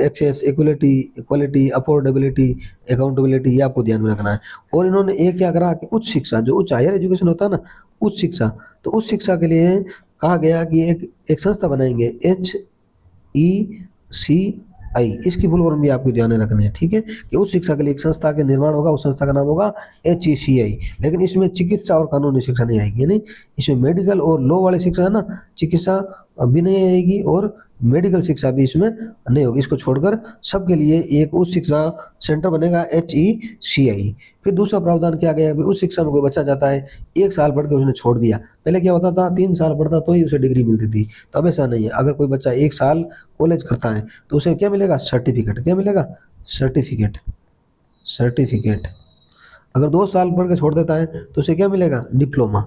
एक्सेस, इक्वालिटी, अफोर्डेबिलिटी, अकाउंटेबिलिटी, ये आपको ध्यान में रखना है। और इन्होंने एक क्या करा कि उच्च शिक्षा, जो उच्च हायर एजुकेशन होता है ना, उच्च शिक्षा, तो उच्च शिक्षा के लिए कहा गया कि एक संस्था बनाएंगे, HECI, इसकी फुल फॉर्म भी आपको ध्यान में रखनी है, ठीक है, कि उच्च शिक्षा के लिए एक संस्था के निर्माण होगा, उस संस्था का नाम होगा HECI। लेकिन इसमें चिकित्सा और कानूनी शिक्षा नहीं आएगी, नहीं, इसमें मेडिकल और लॉ वाली शिक्षा है ना, चिकित्सा भी नहीं आएगी और मेडिकल शिक्षा भी इसमें नहीं होगी। इसको छोड़कर सबके लिए एक उच्च शिक्षा सेंटर बनेगा, HECI। फिर दूसरा प्रावधान किया गया है, उच्च शिक्षा में कोई बच्चा जाता है, 1 साल पढ़ के उसने छोड़ दिया, पहले क्या होता था 3 साल पढ़ता तो ही उसे डिग्री मिलती थी, तो अब ऐसा नहीं है। अगर कोई बच्चा 1 साल कॉलेज करता है तो उसे क्या मिलेगा? सर्टिफिकेट। क्या मिलेगा? सर्टिफिकेट। अगर 2 साल पढ़ के छोड़ देता है तो उसे क्या मिलेगा? डिप्लोमा।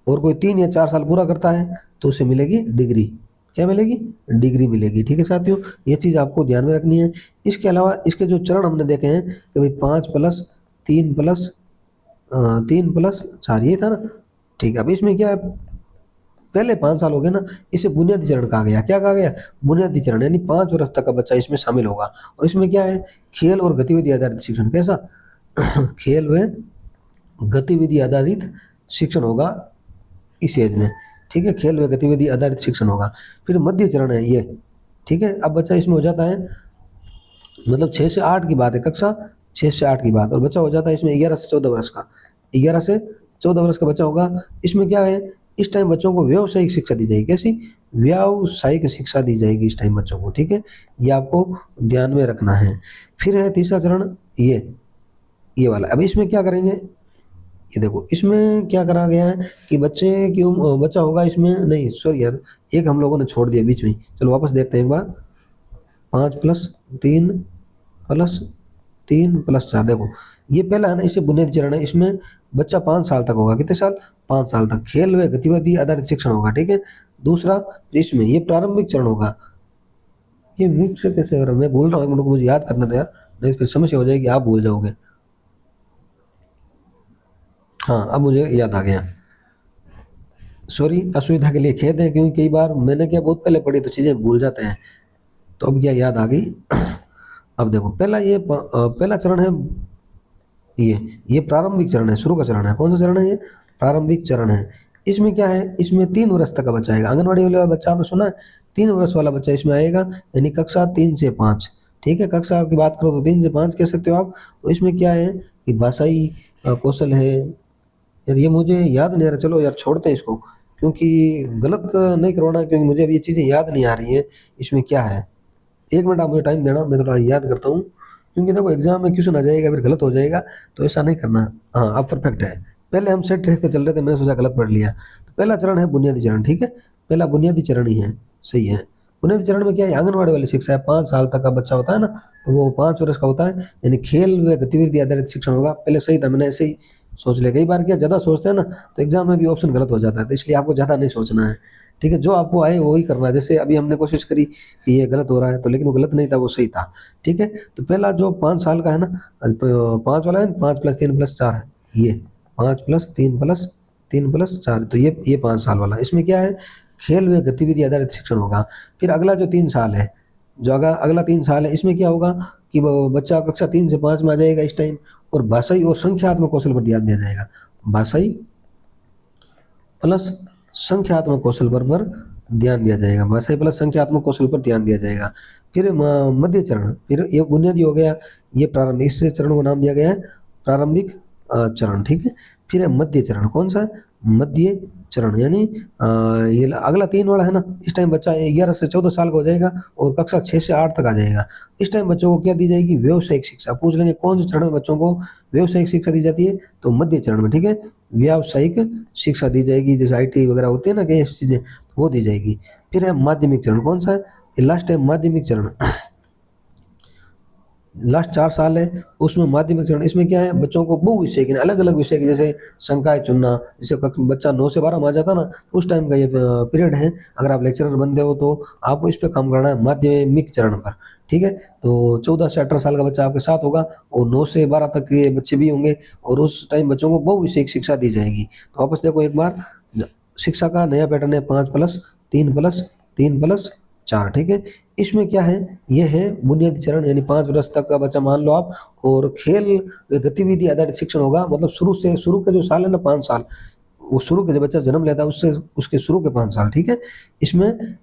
और कोई 3 या 4 साल पूरा करता है तो उसे मिलेगी डिग्री। क्या मिलेगी? डिग्री मिलेगी, ठीक है साथियों, ये चीज आपको ध्यान में रखनी है। इसके अलावा इसके जो चरण हमने देखे हैं कि भाई 5+3+4 ये था ना, ठीक है। अब इसमें क्या है, पहले 5 साल हो गए ना, इसे बुनियादी चरण कहा गया। क्या कहा गया? बुनियादी चरण, यानी 5 वर्ष तक का बच्चा इसमें शामिल होगा। और इसमें क्या है? खेल और गतिविधि आधारित शिक्षण। कैसा? खेल व गतिविधि आधारित शिक्षण होगा इस एज में, ठीक है, खेल व गतिविधि आधारित शिक्षण होगा। फिर मध्य चरण है ये, ठीक है। अब बच्चा इसमें हो जाता है, मतलब 6 से 8 की बात है, कक्षा 6 से 8 की बात, और बच्चा हो जाता है इसमें 11 से 14 वर्ष का। 11 से 14 वर्ष का बच्चा होगा। इसमें क्या है, इस टाइम बच्चों को व्यावसायिक शिक्षा दी जाएगी। कैसी? व्यावसायिक शिक्षा दी जाएगी इस टाइम बच्चों को, ठीक है, ये आपको ध्यान में रखना है। फिर है तीसरा चरण, ये वाला। अब इसमें क्या करेंगे, ये देखो इसमें क्या करा गया है कि बच्चा होगा इसमें, नहीं सॉरी यार, एक हम लोगों ने छोड़ दिया बीच में, चलो वापस देखते हैं एक बार। 5+3+3+4, देखो ये पहला है ना, इसे बुनियादी चरण है, इसमें बच्चा 5 साल तक होगा। कितने साल? 5 साल तक खेल व गतिविधि आधारित शिक्षण होगा, ठीक है। दूसरा इसमें ये प्रारंभिक चरण होगा। ये वीक से कैसे हो रहा है, मैं भूल रहा हूँ, मुझे याद करना था यार, नहीं फिर समस्या हो जाएगी, आप भूल जाओगे। हाँ अब मुझे याद आ गया, सॉरी, असुविधा के लिए खेद है, क्योंकि कई बार मैंने क्या बहुत पहले पढ़ी तो चीजें भूल जाते हैं, तो अब क्या याद आ गई। अब देखो पहला चरण है ये प्रारंभिक चरण है, शुरू का चरण है। कौन सा चरण है ये? प्रारंभिक चरण है। इसमें क्या है, इसमें 3 वर्ष तक का बच्चा आएगा। आंगनवाड़ी वाला बच्चा आपने सुना है, 3 वर्ष वाला बच्चा इसमें आएगा, यानी कक्षा 3 से 5। ठीक है, कक्षा की बात करो तो 3 से 5 कह सकते हो आप। तो इसमें क्या है कि भाषाई कौशल है। यार ये मुझे याद नहीं आ रहा, चलो यार छोड़ते हैं इसको, क्योंकि गलत नहीं करवाना, क्योंकि मुझे अभी ये चीज़ें याद नहीं आ रही हैं इसमें क्या है। 1 मिनट आप मुझे टाइम देना, मैं थोड़ा याद करता हूँ, क्योंकि देखो एग्जाम में क्वेश्चन आ जाएगा फिर गलत हो जाएगा, तो ऐसा नहीं करना। हाँ अब परफेक्ट है। पहले हम सेट ट्रैक पे चल रहे थे, मैंने सोचा गलत पढ़ लिया। तो पहला चरण है बुनियादी चरण, ठीक है, पहला बुनियादी चरण ही है, सही है। बुनियादी चरण में क्या है, आंगनवाड़ी वाली शिक्षा है, 5 साल तक का बच्चा होता है ना, तो वो 5 वर्ष का होता है, यानी खेल व गतिविधि आधारित शिक्षण होगा। पहले सही था, मैंने ऐसे ही सोच लिया। कई बार क्या ज़्यादा सोचते हैं ना, तो एग्जाम में भी ऑप्शन गलत हो जाता है, तो इसलिए आपको ज़्यादा नहीं सोचना है। ठीक है, जो आपको आए वही करना है। जैसे अभी हमने कोशिश करी कि ये गलत हो रहा है, तो लेकिन वो गलत नहीं था, वो सही था। ठीक है, तो पहला जो 5 साल का है ना, 5 वाला है, 5+3+4 है ये, 5+3+3+4, तो ये 5 साल वाला। इसमें क्या है, खेल व गतिविधि आधारित शिक्षण होगा। फिर अगला जो 3 साल है, जो अगला 3 साल है, इसमें क्या होगा कि वो बच्चा कक्षा 3 से 5 में आ जाएगा इस टाइम, और भाषाई और संख्यात्मक कौशल पर ध्यान दिया जाएगा। भाषाई प्लस संख्यात्मक कौशल पर ध्यान दिया जाएगा, भाषाई प्लस संख्यात्मक कौशल पर ध्यान दिया जाएगा। फिर मध्य चरण, फिर ये बुनियादी हो गया, ये प्रारंभिक, इस चरण को नाम दिया गया है प्रारंभिक चरण। ठीक है, फिर है मध्य चरण, कौन सा है, मध्य चरण, यानी ये अगला 3 वाला है ना, इस टाइम बच्चा 11 से 14 साल का हो जाएगा और कक्षा 6 से 8 तक आ जाएगा। इस टाइम बच्चों को क्या दी जाएगी, व्यावसायिक शिक्षा। पूछ लेंगे कौन से चरण में बच्चों को व्यावसायिक शिक्षा दी जाती है, तो मध्य चरण में। ठीक है, व्यावसायिक शिक्षा दी जाएगी, जैसे IT वगैरह होती है ना, कई ऐसी चीजें, वो दी जाएगी। फिर है माध्यमिक चरण, कौन सा है, लास्ट है माध्यमिक चरण, लास्ट 4 साल है उसमें माध्यमिक चरण। इसमें क्या है, बच्चों को बहु विषय के, अलग अलग विषय के, जैसे संकाय चुनना, जैसे बच्चा 9 से 12 में आ जाता ना, तो उस टाइम का ये पीरियड है। अगर आप लेक्चरर बनते हो तो आपको इस पे काम करना है माध्यमिक चरण पर। ठीक है, तो 14 से 18 साल का बच्चा आपके साथ होगा, और 9 से 12 तक के बच्चे भी होंगे, और उस टाइम बच्चों को बहु विषय शिक्षा दी जाएगी। तो वापस देखो एक बार, शिक्षा का नया पैटर्न है 5+3+3+4। ठीक है, इसमें क्या है, ये है बुनियादी चरण, यानी 5 वर्ष तक का बच्चा मान लो आप, और खेल व गतिविधि आधारित शिक्षण होगा। मतलब शुरू के जो साल है ना, 5 साल, वो शुरू के जब बच्चा जन्म लेता है उससे उसके शुरू के 5 साल। ठीक है, इसमें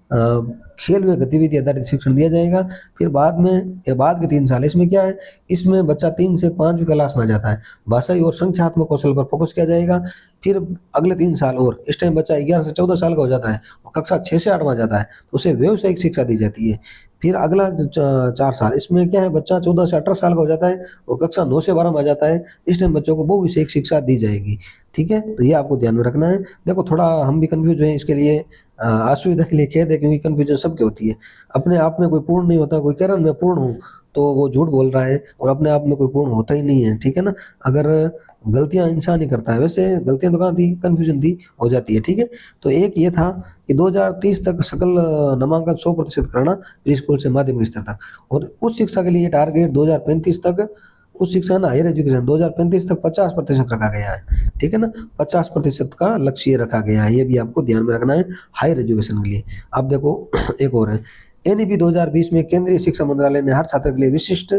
खेल व गतिविधि आधारित शिक्षण दिया जाएगा। फिर बाद में या बाद के 3 साल, इसमें क्या है, इसमें बच्चा 3 से 5 क्लास में आ जाता है, भाषाई और संख्यात्मक कौशल पर फोकस किया जाएगा। फिर अगले 3 साल और, इस टाइम बच्चा 11 से 14 साल का हो जाता है और कक्षा 6 से 8 में आ जाता है, तो उसे व्यावसायिक शिक्षा दी जाती है। फिर अगला 4 साल, इसमें क्या है, बच्चा 14 से 18 साल का हो जाता है और कक्षा 9 से 12 में आ जाता है। इस टाइम बच्चों को बहु विषयक शिक्षा दी जाएगी। ठीक है, तो ये आपको ध्यान में रखना है। देखो थोड़ा हम भी कंफ्यूज हैं, इसके लिए असुविधा के लिए खेद है, क्योंकि कंफ्यूजन सबके होती है। अपने आप में कोई पूर्ण नहीं होता, कोई कह रहा है मैं पूर्ण हूँ, तो वो झूठ बोल रहा है, और अपने आप में कोई पूर्ण होता ही नहीं है। ठीक है ना, अगर गलतियां इंसान ही करता है, वैसे गलतियां तो कहाँ थी, कंफ्यूजन थी, हो जाती है। ठीक है, तो एक ये था कि 2030 तक सकल नामांकन 100% करना, प्री स्कूल से माध्यमिक स्तर तक, और उस शिक्षा के लिए टारगेट 2035 तक, उच्च शिक्षा ना हायर एजुकेशन 2035 तक 50% रखा गया है। ठीक है ना, 50% का लक्ष्य रखा गया है, ये भी आपको ध्यान में रखना है हायर एजुकेशन के लिए। अब देखो एक और है, NEP 2020 में केंद्रीय शिक्षा मंत्रालय ने हर छात्र के लिए विशिष्ट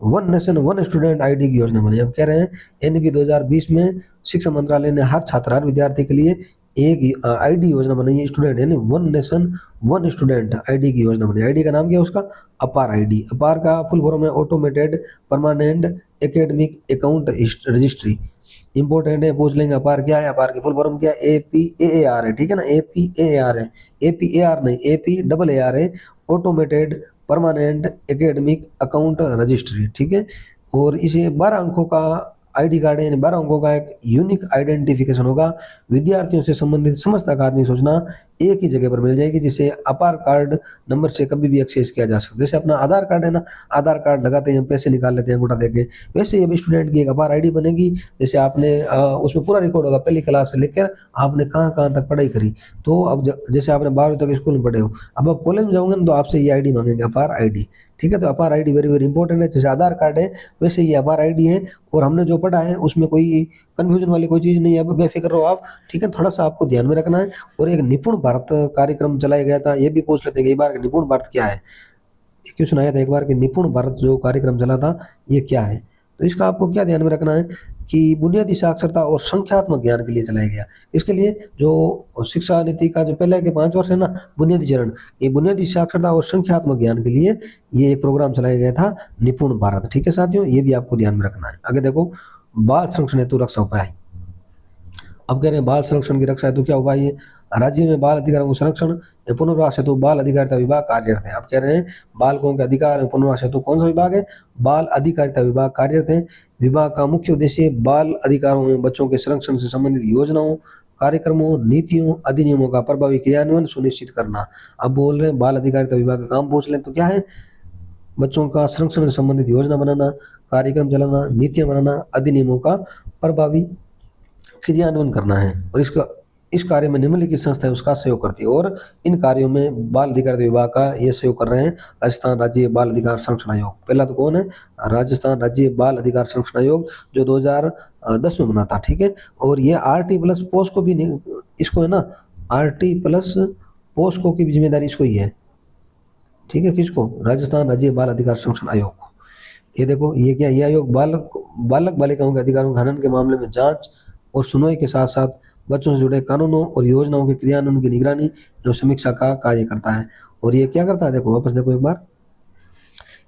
one nation one student ID की योजना बनाई। अब कह रहे हैं NEP 2020 में शिक्षा मंत्रालय ने हर छात्र, हर विद्यार्थी के लिए एक ID योजना बनाई है, स्टूडेंट, यानी one nation one student ID की योजना बनाई। ID का नाम क्या है उसका, अपार ID। अपार का फुल फॉर्म है automated permanent academic account registry. Important है, पूछ लेंगे अपार क्या है, अपार की फुल फॉर्म क्या है, APAAR है। ठीक है ना, APAAR है, APAR नहीं, APAAR है, automated permanent academic account registry. ठीक है, और इसे 12 अंकों का ID कार्ड है, यानी 12 अंकों का एक यूनिक आइडेंटिफिकेशन होगा। विद्यार्थियों से संबंधित समस्त अकादमिक सूचना एक ही जगह पर मिल जाएगी, जिसे अपार कार्ड नंबर से कभी भी एक्सेस किया जा सकता है। जैसे अपना आधार कार्ड है ना, आधार कार्ड लगाते हैं, पैसे निकाल लेते हैं अंगूठा देके, वैसे ही अभी स्टूडेंट की एक अपार ID बनेगी। जैसे आपने उसमें पूरा रिकॉर्ड होगा, पहली क्लास से लेकर आपने कहाँ कहाँ तक पढ़ाई करी। तो अब जैसे आपने 12वीं तक स्कूल में पढ़े हो, अब आप कॉलेज में जाओगे ना, तो आपसे ये ID मांगेंगे, अपार ID। ठीक है, तो अपार ID वेरी वेरी इंपॉर्टेंट है। जैसे आधार कार्ड है, वैसे ये अपार ID है, और हमने जो पढ़ा है उसमें कोई कंफ्यूजन वाली कोई चीज़ नहीं है, अब बेफिक्र रहो आप। ठीक है, थोड़ा सा आपको ध्यान में रखना है। और एक निपुण भारत कार्यक्रम चलाया गया था, ये भी पूछ लेते हैं कि एक बार निपुण भारत क्या है। एक क्वेश्चन आया था एक बार कि निपुण भारत जो कार्यक्रम चला था, ये क्या है। तो इसका आपको क्या ध्यान में रखना है कि बुनियादी साक्षरता और संख्यात्मक ज्ञान के लिए चलाया गया। इसके लिए जो शिक्षा नीति का जो पहले के 5 वर्ष है ना, बुनियादी चरण, ये बुनियादी साक्षरता और संख्यात्मक ज्ञान के लिए ये एक प्रोग्राम चलाया गया था, निपुण भारत। ठीक है साथियों, ये भी आपको ध्यान में रखना है। आगे देखो, बाल संरक्षण हेतु रक्षा उपाय। अब कह रहे हैं बाल संरक्षण की रक्षा हेतु क्या उपाय है? राज्य में बाल अधिकारों को संरक्षण एवं पुनर्वास हेतु बाल अधिकारिता विभाग कार्यरत है। अब कह रहे हैं बालकों के अधिकार एवं पुनर्वास हेतु कौन सा विभाग है? बाल अधिकारिता विभाग कार्यरत है। विभाग का मुख्य उद्देश्य बाल अधिकारों एवं बच्चों के संरक्षण से संबंधित योजनाओं, कार्यक्रमों, नीतियों, अधिनियमों का प्रभावी क्रियान्वयन सुनिश्चित करना। अब बोल रहे हैं बाल अधिकारिता विभाग का काम पूछ लें तो क्या है? बच्चों का संरक्षण से संबंधित योजना बनाना, कार्यक्रम चलाना, नीतियां बनाना, अधिनियमों का प्रभावी क्रियान्वयन करना है। और इस कार्य में निम्नलिखित संस्थाएं उसका सहयोग करती है। और इन कार्यों में बाल अधिकार विभाग का ये सहयोग कर रहे हैं राजस्थान राज्य बाल अधिकार संरक्षण आयोग। पहला तो कौन है? राजस्थान राज्य बाल अधिकार संरक्षण आयोग, जो 2010 में बना था। ठीक है, और ये RT प्लस पोस्को भी इसको है ना, RT प्लस पोस्को की भी जिम्मेदारी इसको ही है। ठीक है, किसको? राजस्थान राज्य बाल अधिकार संरक्षण आयोग को। ये देखो, ये क्या, ये आयोग बालक बालिकाओं के अधिकारों के हनन के मामले में जांच और सुनवाई के साथ साथ बच्चों से जुड़े कानूनों और योजनाओं के क्रियान्वयन की निगरानी एवं समीक्षा का कार्य करता है। और ये क्या करता है? देखो वापस देखो एक बार,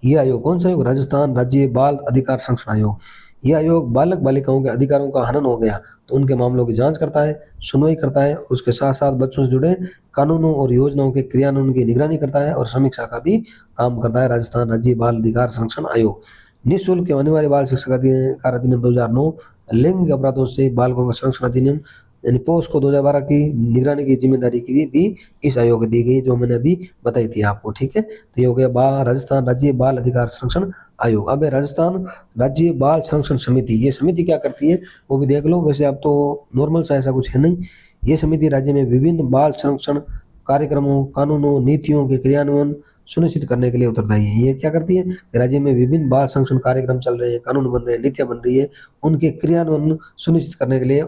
ये आयोग कौन सा आयोग? राजस्थान राज्य बाल अधिकार संरक्षण आयोग। यह आयोग बालक बालिकाओं के अधिकारों का हनन हो गया तो उनके मामलों की जांच करता है, सुनवाई करता है, उसके साथ साथ बच्चों से जुड़े कानूनों और योजनाओं के क्रियान्वयन की निगरानी करता है और समीक्षा का भी काम करता है राजस्थान राज्य बाल अधिकार संरक्षण आयोग। निःशुल्क एवं अनिवार्य बाल शिक्षा अधिकार अधिनियम 2009, लैंगिक अपराधों से बालकों का संरक्षण अधिनियम यानी पोस्को 2012 की निगरानी की जिम्मेदारी की भी इस आयोग को दी गई, जो मैंने अभी बताई थी आपको। ठीक है, तो ये हो गया राजस्थान राज्य बाल अधिकार संरक्षण आयोग। अब है राजस्थान राज्य बाल संरक्षण समिति। ये समिति क्या करती है वो भी देख लो। वैसे अब तो नॉर्मल सा ऐसा कुछ है नहीं। ये समिति राज्य में विभिन्न बाल संरक्षण कार्यक्रमों, कानूनों, नीतियों के क्रियान्वयन सुनिश्चित करने के लिए उत्तरदायी है। ये क्या करती है? राज्य में विभिन्न बाल संरक्षण कार्यक्रम चल रहे हैं, कानून बन रहे हैं, नीतियां बन रही है, उनके क्रियान्वयन सुनिश्चित करने के लिए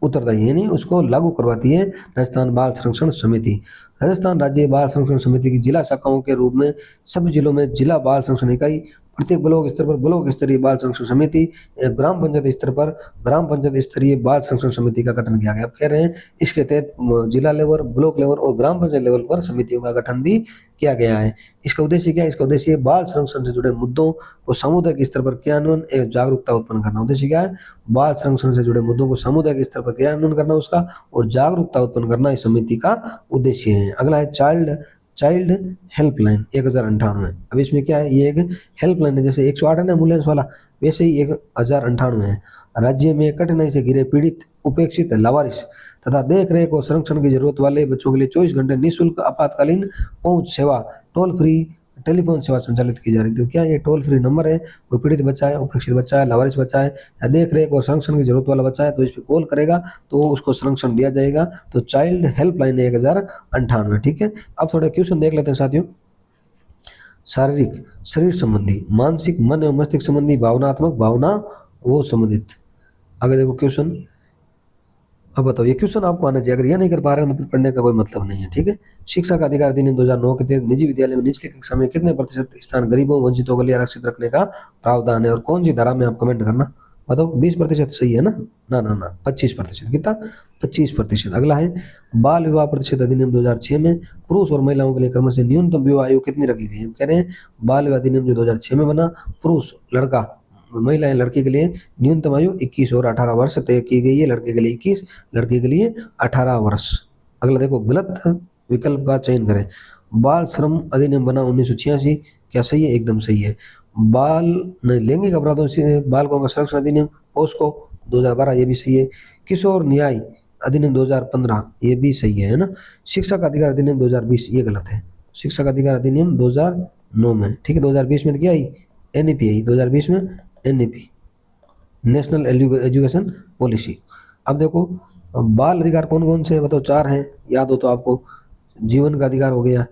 उत्तरदायी यानी उसको लागू करवाती है राजस्थान बाल संरक्षण समिति। राजस्थान राज्य बाल संरक्षण समिति की जिला शाखाओं के रूप में सभी जिलों में जिला बाल संरक्षण इकाई, प्रत्येक ब्लॉक स्तर पर ब्लॉक स्तरीय बाल संरक्षण समिति, ग्राम पंचायत स्तर पर ग्राम पंचायत स्तरीय बाल संरक्षण समिति का गठन किया गया। अब कह रहे हैं इसके तहत जिला लेवल, ब्लॉक लेवल और ग्राम पंचायत लेवल पर समितियों का गठन भी किया गया है। इसका उद्देश्य क्या है? इसका उद्देश्य बाल संरक्षण से जुड़े मुद्दों को सामुदायिक स्तर पर क्रियान्वयन एवं जागरूकता उत्पन्न करना। उद्देश्य क्या है? बाल संरक्षण से जुड़े मुद्दों को सामुदायिक स्तर पर क्रियान्वयन करना उसका और जागरूकता उत्पन्न करना इस समिति का उद्देश्य है। अगला है चाइल्ड हेल्पलाइन 1098। अब इसमें क्या है? ये एक हेल्पलाइन है, जैसे 108 है ना एम्बुलेंस वाला, वैसे ही 1098 है। राज्य में कठिनाई से घिरे पीड़ित, उपेक्षित, लावारिस तथा देख रेख और संरक्षण की जरूरत वाले बच्चों के लिए 24 घंटे निःशुल्क आपातकालीन पहुंच सेवा, टोल फ्री टेलीफोन सेवा संचालित की जा रही थी। क्या ये टोल फ्री नंबर है? कोई पीड़ित बच्चा है, उपेक्षित बच्चा है, लावारिस बच्चा है या देख रेख और संरक्षण की जरूरत वाला बच्चा है तो इस पर कॉल करेगा तो उसको संरक्षण दिया जाएगा। तो चाइल्ड हेल्पलाइन 1098। ठीक है, अब थोड़े क्वेश्चन देख लेते हैं साथियों। शारीरिक, शरीर संबंधी, मानसिक, मन एवं मस्तिष्क संबंधी, भावनात्मक, भावना वो संबंधित। आगे देखो क्वेश्चन। अब बताओ, ये क्वेश्चन आपको आना चाहिए। अगर ये नहीं कर पा रहे हो तो फिर पढ़ने का कोई मतलब नहीं है। ठीक है, शिक्षा का अधिकार अधिनियम 2009 के तहत निजी विद्यालय में निचली कक्षा में कितने प्रतिशत स्थान गरीबों वंचितों के लिए आरक्षित रखने का प्रावधान है और कौन सी धारा में? आप कमेंट करना। बताओ 20% सही है ना? ना 25%। कितना? 25%। अगला है बाल विवाह प्रतिशत अधिनियम 2006 में पुरुष और महिलाओं के लिए क्रमशः न्यूनतम विवाह आयु कितनी रखी गई है? हम कह रहे हैं बाल विवाह अधिनियम जो 2006 में बना, पुरुष लड़का, महिला लड़की के लिए न्यूनतम आयु 21 और 18 वर्ष तय की गई है। लड़के के लिए 21, लड़की के लिए 18 वर्ष। अगला देखो, गलत विकल्प का चयन करें। बाल श्रम अधिनियम बना 1986, क्या सही है? एकदम सही है। लैंगिक अपराधों से बालकों का संरक्षण अधिनियम पोस्को 2012, ये भी सही है। किशोर न्याय अधिनियम 2015, ये भी सही है ना। शिक्षा का अधिकार अधिनियम 2020, ये गलत है। शिक्षा का अधिकार अधिनियम 2009 में, ठीक है। 2020 में तो क्या आई? NEP आई। 2020 में NEP, नेशनल एजुकेशन पॉलिसी। अब देखो बाल अधिकार कौन कौन से? बताओ 4 हैं, याद हो तो आपको। जीवन का अधिकार हो गया,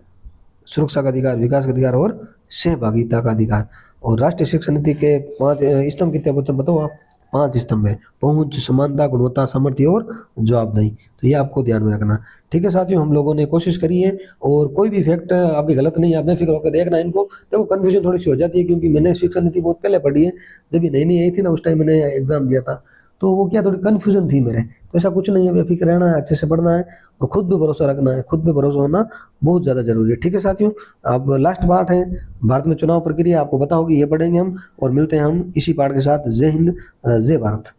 सुरक्षा का अधिकार, विकास का अधिकार और सहभागिता का अधिकार। और राष्ट्रीय शिक्षा नीति के 5 स्तंभ कितने बताओ आप? 5 स्तंभ है: पहुंच, समानता, गुणवत्ता, सामर्थ्य और जवाबदेही। तो ये आपको ध्यान में रखना। ठीक है साथियों, हम लोगों ने कोशिश करी है और कोई भी फैक्ट आपके गलत नहीं है, आप बेफिक्र होकर देखना इनको। देखो कंफ्यूजन थोड़ी सी हो जाती है क्योंकि मैंने शिक्षा नीति बहुत पहले पढ़ी है, जब ये नई नई आई थी ना उस टाइम मैंने एग्जाम दिया था, तो वो क्या थोड़ी कंफ्यूजन थी मेरे। तो ऐसा कुछ नहीं है, बेफिक्र रहना है, अच्छे से पढ़ना है और खुद पे भरोसा रखना है। खुद पे भरोसा होना बहुत ज्यादा जरूरी है। ठीक है साथियों, अब लास्ट पार्ट है भारत में चुनाव प्रक्रिया, आपको पता होगी, ये पढ़ेंगे हम और मिलते हैं हम इसी पार्ट के साथ। जय हिंद, जय भारत।